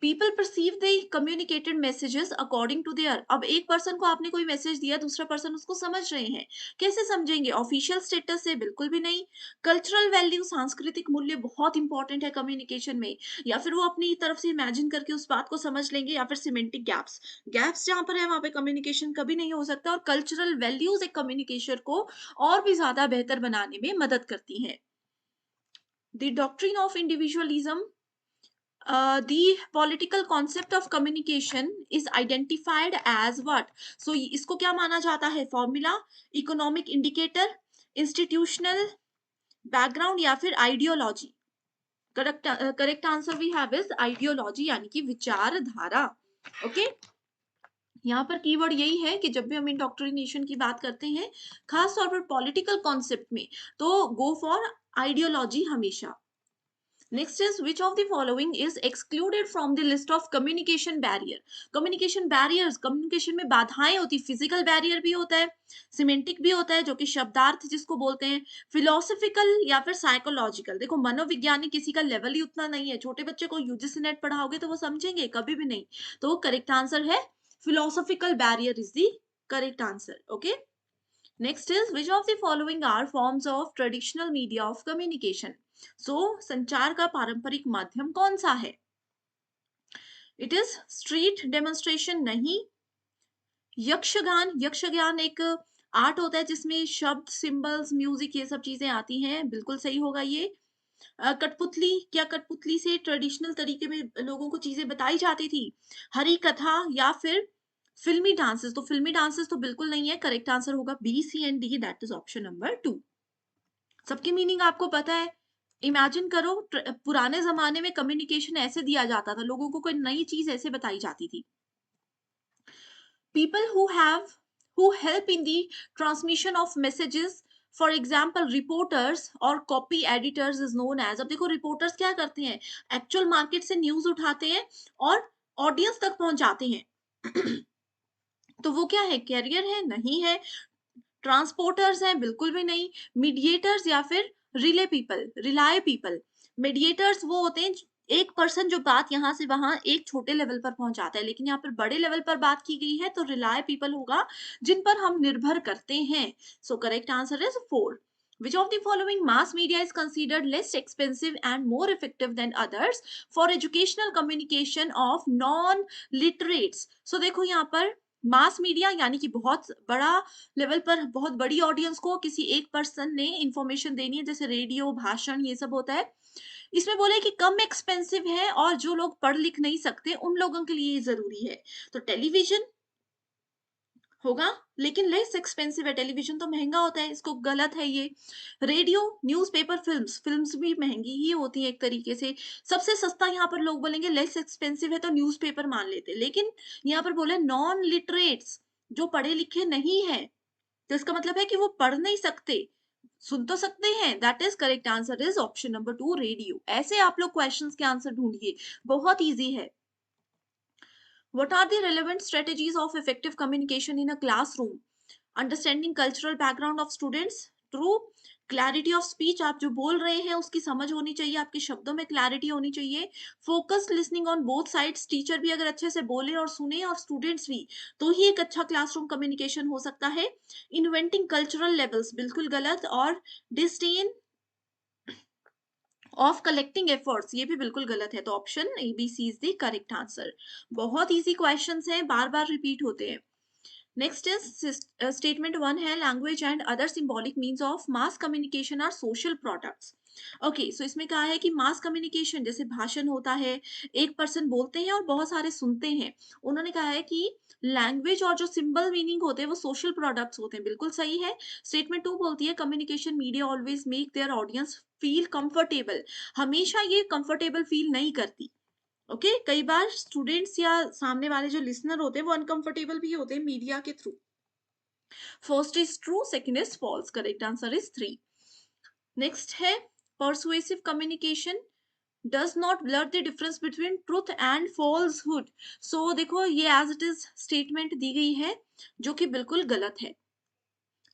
people perceive the communicated messages according to their. अब एक पर्सन को आपने कोई मैसेज दिया, दूसरा पर्सन उसको समझ रहे हैं, कैसे समझेंगे? ऑफिशियल स्टेटस से? बिल्कुल भी नहीं। कल्चरल वैल्यू, सांस्कृतिक मूल्य बहुत इंपॉर्टेंट है कम्युनिकेशन में, या फिर वो अपनी तरफ से इमेजिन करके उस बात को समझ लेंगे, या फिर सिमेंटिक गैप्स, गैप्स जहां पर है वहां पे कम्युनिकेशन कभी नहीं हो सकता। और कल्चरल वैल्यूज एक कम्युनिकेशन को और भी ज्यादा बेहतर बनाने में मदद करती हैं। The doctrine of individualism, the political concept of communication is identified as what? So इसको क्या माना जाता है? Formula, economic indicator, institutional background या फिर ideology? Correct answer we have is ideology, यानी कि विचारधारा। ओके, यहाँ पर कीवर्ड यही है कि जब भी हम इंडोक्ट्रिनेशन की बात करते हैं, खास तौर पर पॉलिटिकल कॉन्सेप्ट में, तो गो फॉर आइडियोलॉजी हमेशा। Next is which of the following is excluded from the list of communication barrier. Communication barriers, communication में बाधाएं होती, फिजिकल बैरियर भी होता है, सिमेंटिक भी होता है जो कि शब्दार्थ जिसको बोलते हैं, फिलोसफिकल या फिर साइकोलॉजिकल। देखो मनोविज्ञानी किसी का लेवल ही उतना नहीं है, छोटे बच्चे को यूजीसी नेट पढ़ाओगे तो वो समझेंगे कभी भी नहीं। तो करेक्ट आंसर है philosophical barrier is the correct answer. Okay, next is which of the following are forms of traditional media of communication? So संचार का पारंपरिक माध्यम कौन सा है? It is street demonstration नहीं, यक्षगान, यक्षगान एक आर्ट होता है जिसमें शब्द, सिंबल्स, म्यूजिक ये सब चीजें आती हैं, बिल्कुल सही होगा ये। कठपुतली, क्या कठपुतली से ट्रेडिशनल तरीके में लोगों को चीजें बताई जाती थी? हरी कथा या फिर फिल्मी डांसेस? तो फिल्मी डांसेस तो बिल्कुल नहीं है, करेक्ट आंसर होगा B, C and D, that is option number 2। सबकी मीनिंग आपको पता है। इमेजिन करो पुराने जमाने में कम्युनिकेशन ऐसे दिया जाता था, लोगों को कोई नई चीज ऐसे बताई जाती थी। People who help in the transmission of messages, for example reporters or copy editors is known as। अब देखो रिपोर्टर्स क्या करते हैं, एक्चुअल मार्केट से न्यूज उठाते हैं और ऑडियंस तक पहुंचाते हैं। तो वो क्या है, कैरियर है? नहीं है। ट्रांसपोर्टर्स हैं? बिल्कुल भी नहीं। मीडिएटर्स या फिर रिलाय पीपल। मीडिएटर्स वो होते हैं एक पर्सन जो बात यहाँ से वहां एक छोटे लेवल पर पहुंचाता है, लेकिन यहाँ पर बड़े लेवल पर बात की गई है तो रिलाय पीपल होगा जिन पर हम निर्भर करते हैं। सो correct answer is 4। Which of the following mass media is considered less expensive and more effective than others for educational communication of non-literates? So देखो यहाँ पर मास मीडिया यानी कि बहुत बड़ा लेवल पर बहुत बड़ी ऑडियंस को किसी एक पर्सन ने इंफॉर्मेशन देनी है, जैसे रेडियो, भाषण, ये सब होता है। इसमें बोले कि कम एक्सपेंसिव है और जो लोग पढ़ लिख नहीं सकते उन लोगों के लिए जरूरी है, तो टेलीविजन होगा, लेकिन लेस एक्सपेंसिव है, टेलीविजन तो महंगा होता है, इसको गलत है ये। रेडियो, न्यूज़पेपर, फिल्म्स भी महंगी ही होती है एक तरीके से। सबसे सस्ता यहाँ पर लोग बोलेंगे लेस एक्सपेंसिव है तो न्यूज़पेपर मान लेते, लेकिन यहाँ पर बोले नॉन लिटरेट्स, जो पढ़े लिखे नहीं है, तो इसका मतलब है कि वो पढ़ नहीं सकते, सुन तो सकते हैं। That is correct answer is option number 2, radio. ऐसे आप लोग क्वेश्चंस के आंसर ढूंढिए, बहुत इजी है। What are the relevant strategies of effective communication in a classroom? Understanding cultural background of students, true। Clarity of speech, आप जो बोल रहे हैं उसकी समझ होनी चाहिए, आपके शब्दों में क्लैरिटी होनी चाहिए। Focused listening on both sides, teacher भी अगर अच्छे से बोले और सुने और स्टूडेंट्स भी, तो ही एक अच्छा क्लासरूम कम्युनिकेशन हो सकता है। Inventing cultural levels, बिल्कुल गलत। और disdain ऑफ कलेक्टिंग एफर्ट्स, ये भी बिल्कुल गलत है, तो option A B C is the correct answer. बहुत इजी क्वेश्चंस हैं, बार बार रिपीट होते हैं। नेक्स्ट इज स्टेटमेंट 1 है language and other symbolic means of mass communication are social products. Okay, so इसमें कहा है कि मास कम्युनिकेशन जैसे भाषण होता है, एक पर्सन बोलते हैं और बहुत सारे सुनते हैं। उन्होंने कहा है कि लैंग्वेज और जो सिंबल मीनिंग होते हैं वो सोशल प्रोडक्ट्स होते हैं, बिल्कुल सही है। स्टेटमेंट 2 बोलती है communication media always make their audience feel comfortable. हमेशा ये कंफर्टेबल फील नहीं करती। ओके, कई बार स्टूडेंट्स या सामने वाले जो लिसनर होते हैं वो अनकंफर्टेबल भी होते हैं मीडिया के थ्रू। First is true, second is false, correct answer is 3। Next है persuasive communication does not blur the difference between truth and falsehood. So देखो ये एज इट इज स्टेटमेंट दी गई है जो कि बिल्कुल गलत है।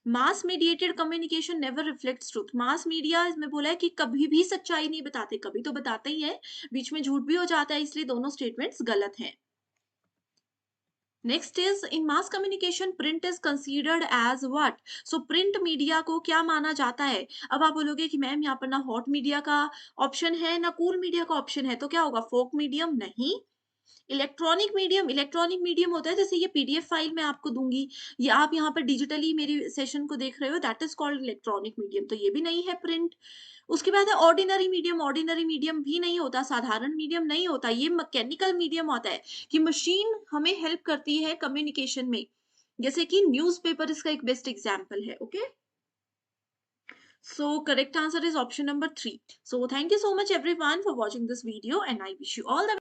Mass mediated communication never reflects truth. Mass media इसमें बोला है कि कभी भी सच्चाई नहीं बताते, कभी तो बताते ही है, बीच में झूठ भी हो जाता है, इसलिए दोनों स्टेटमेंट्स गलत हैं। Next is in mass communication print is considered as what. So print media को क्या माना जाता है? अब आप बोलोगे कि मैम यहाँ पर ना हॉट मीडिया का ऑप्शन है ना कूल मीडिया का ऑप्शन है, तो क्या होगा? फोक मीडियम नहीं, इलेक्ट्रॉनिक मीडियम। इलेक्ट्रॉनिक मीडियम होता है जैसे ये पीडीएफ फाइल मैं आपको दूंगी, या आप यहाँ पर डिजिटली मेरी सेशन को देख रहे हो, that is called electronic medium, तो ये भी नहीं है प्रिंट। उसके बाद है ऑर्डिनरी मीडियम। ऑर्डिनरी मीडियम भी नहीं होता, साधारण मीडियम नहीं होता, ये मैकेनिकल मीडियम होता है कि मशीन हमें हेल्प करती है कम्युनिकेशन में, जैसे कि न्यूज़पेपर इसका एक बेस्ट एग्जाम्पल है। Okay, so correct answer is option number 3. So thank you so much everyone for watching this video and I wish you all the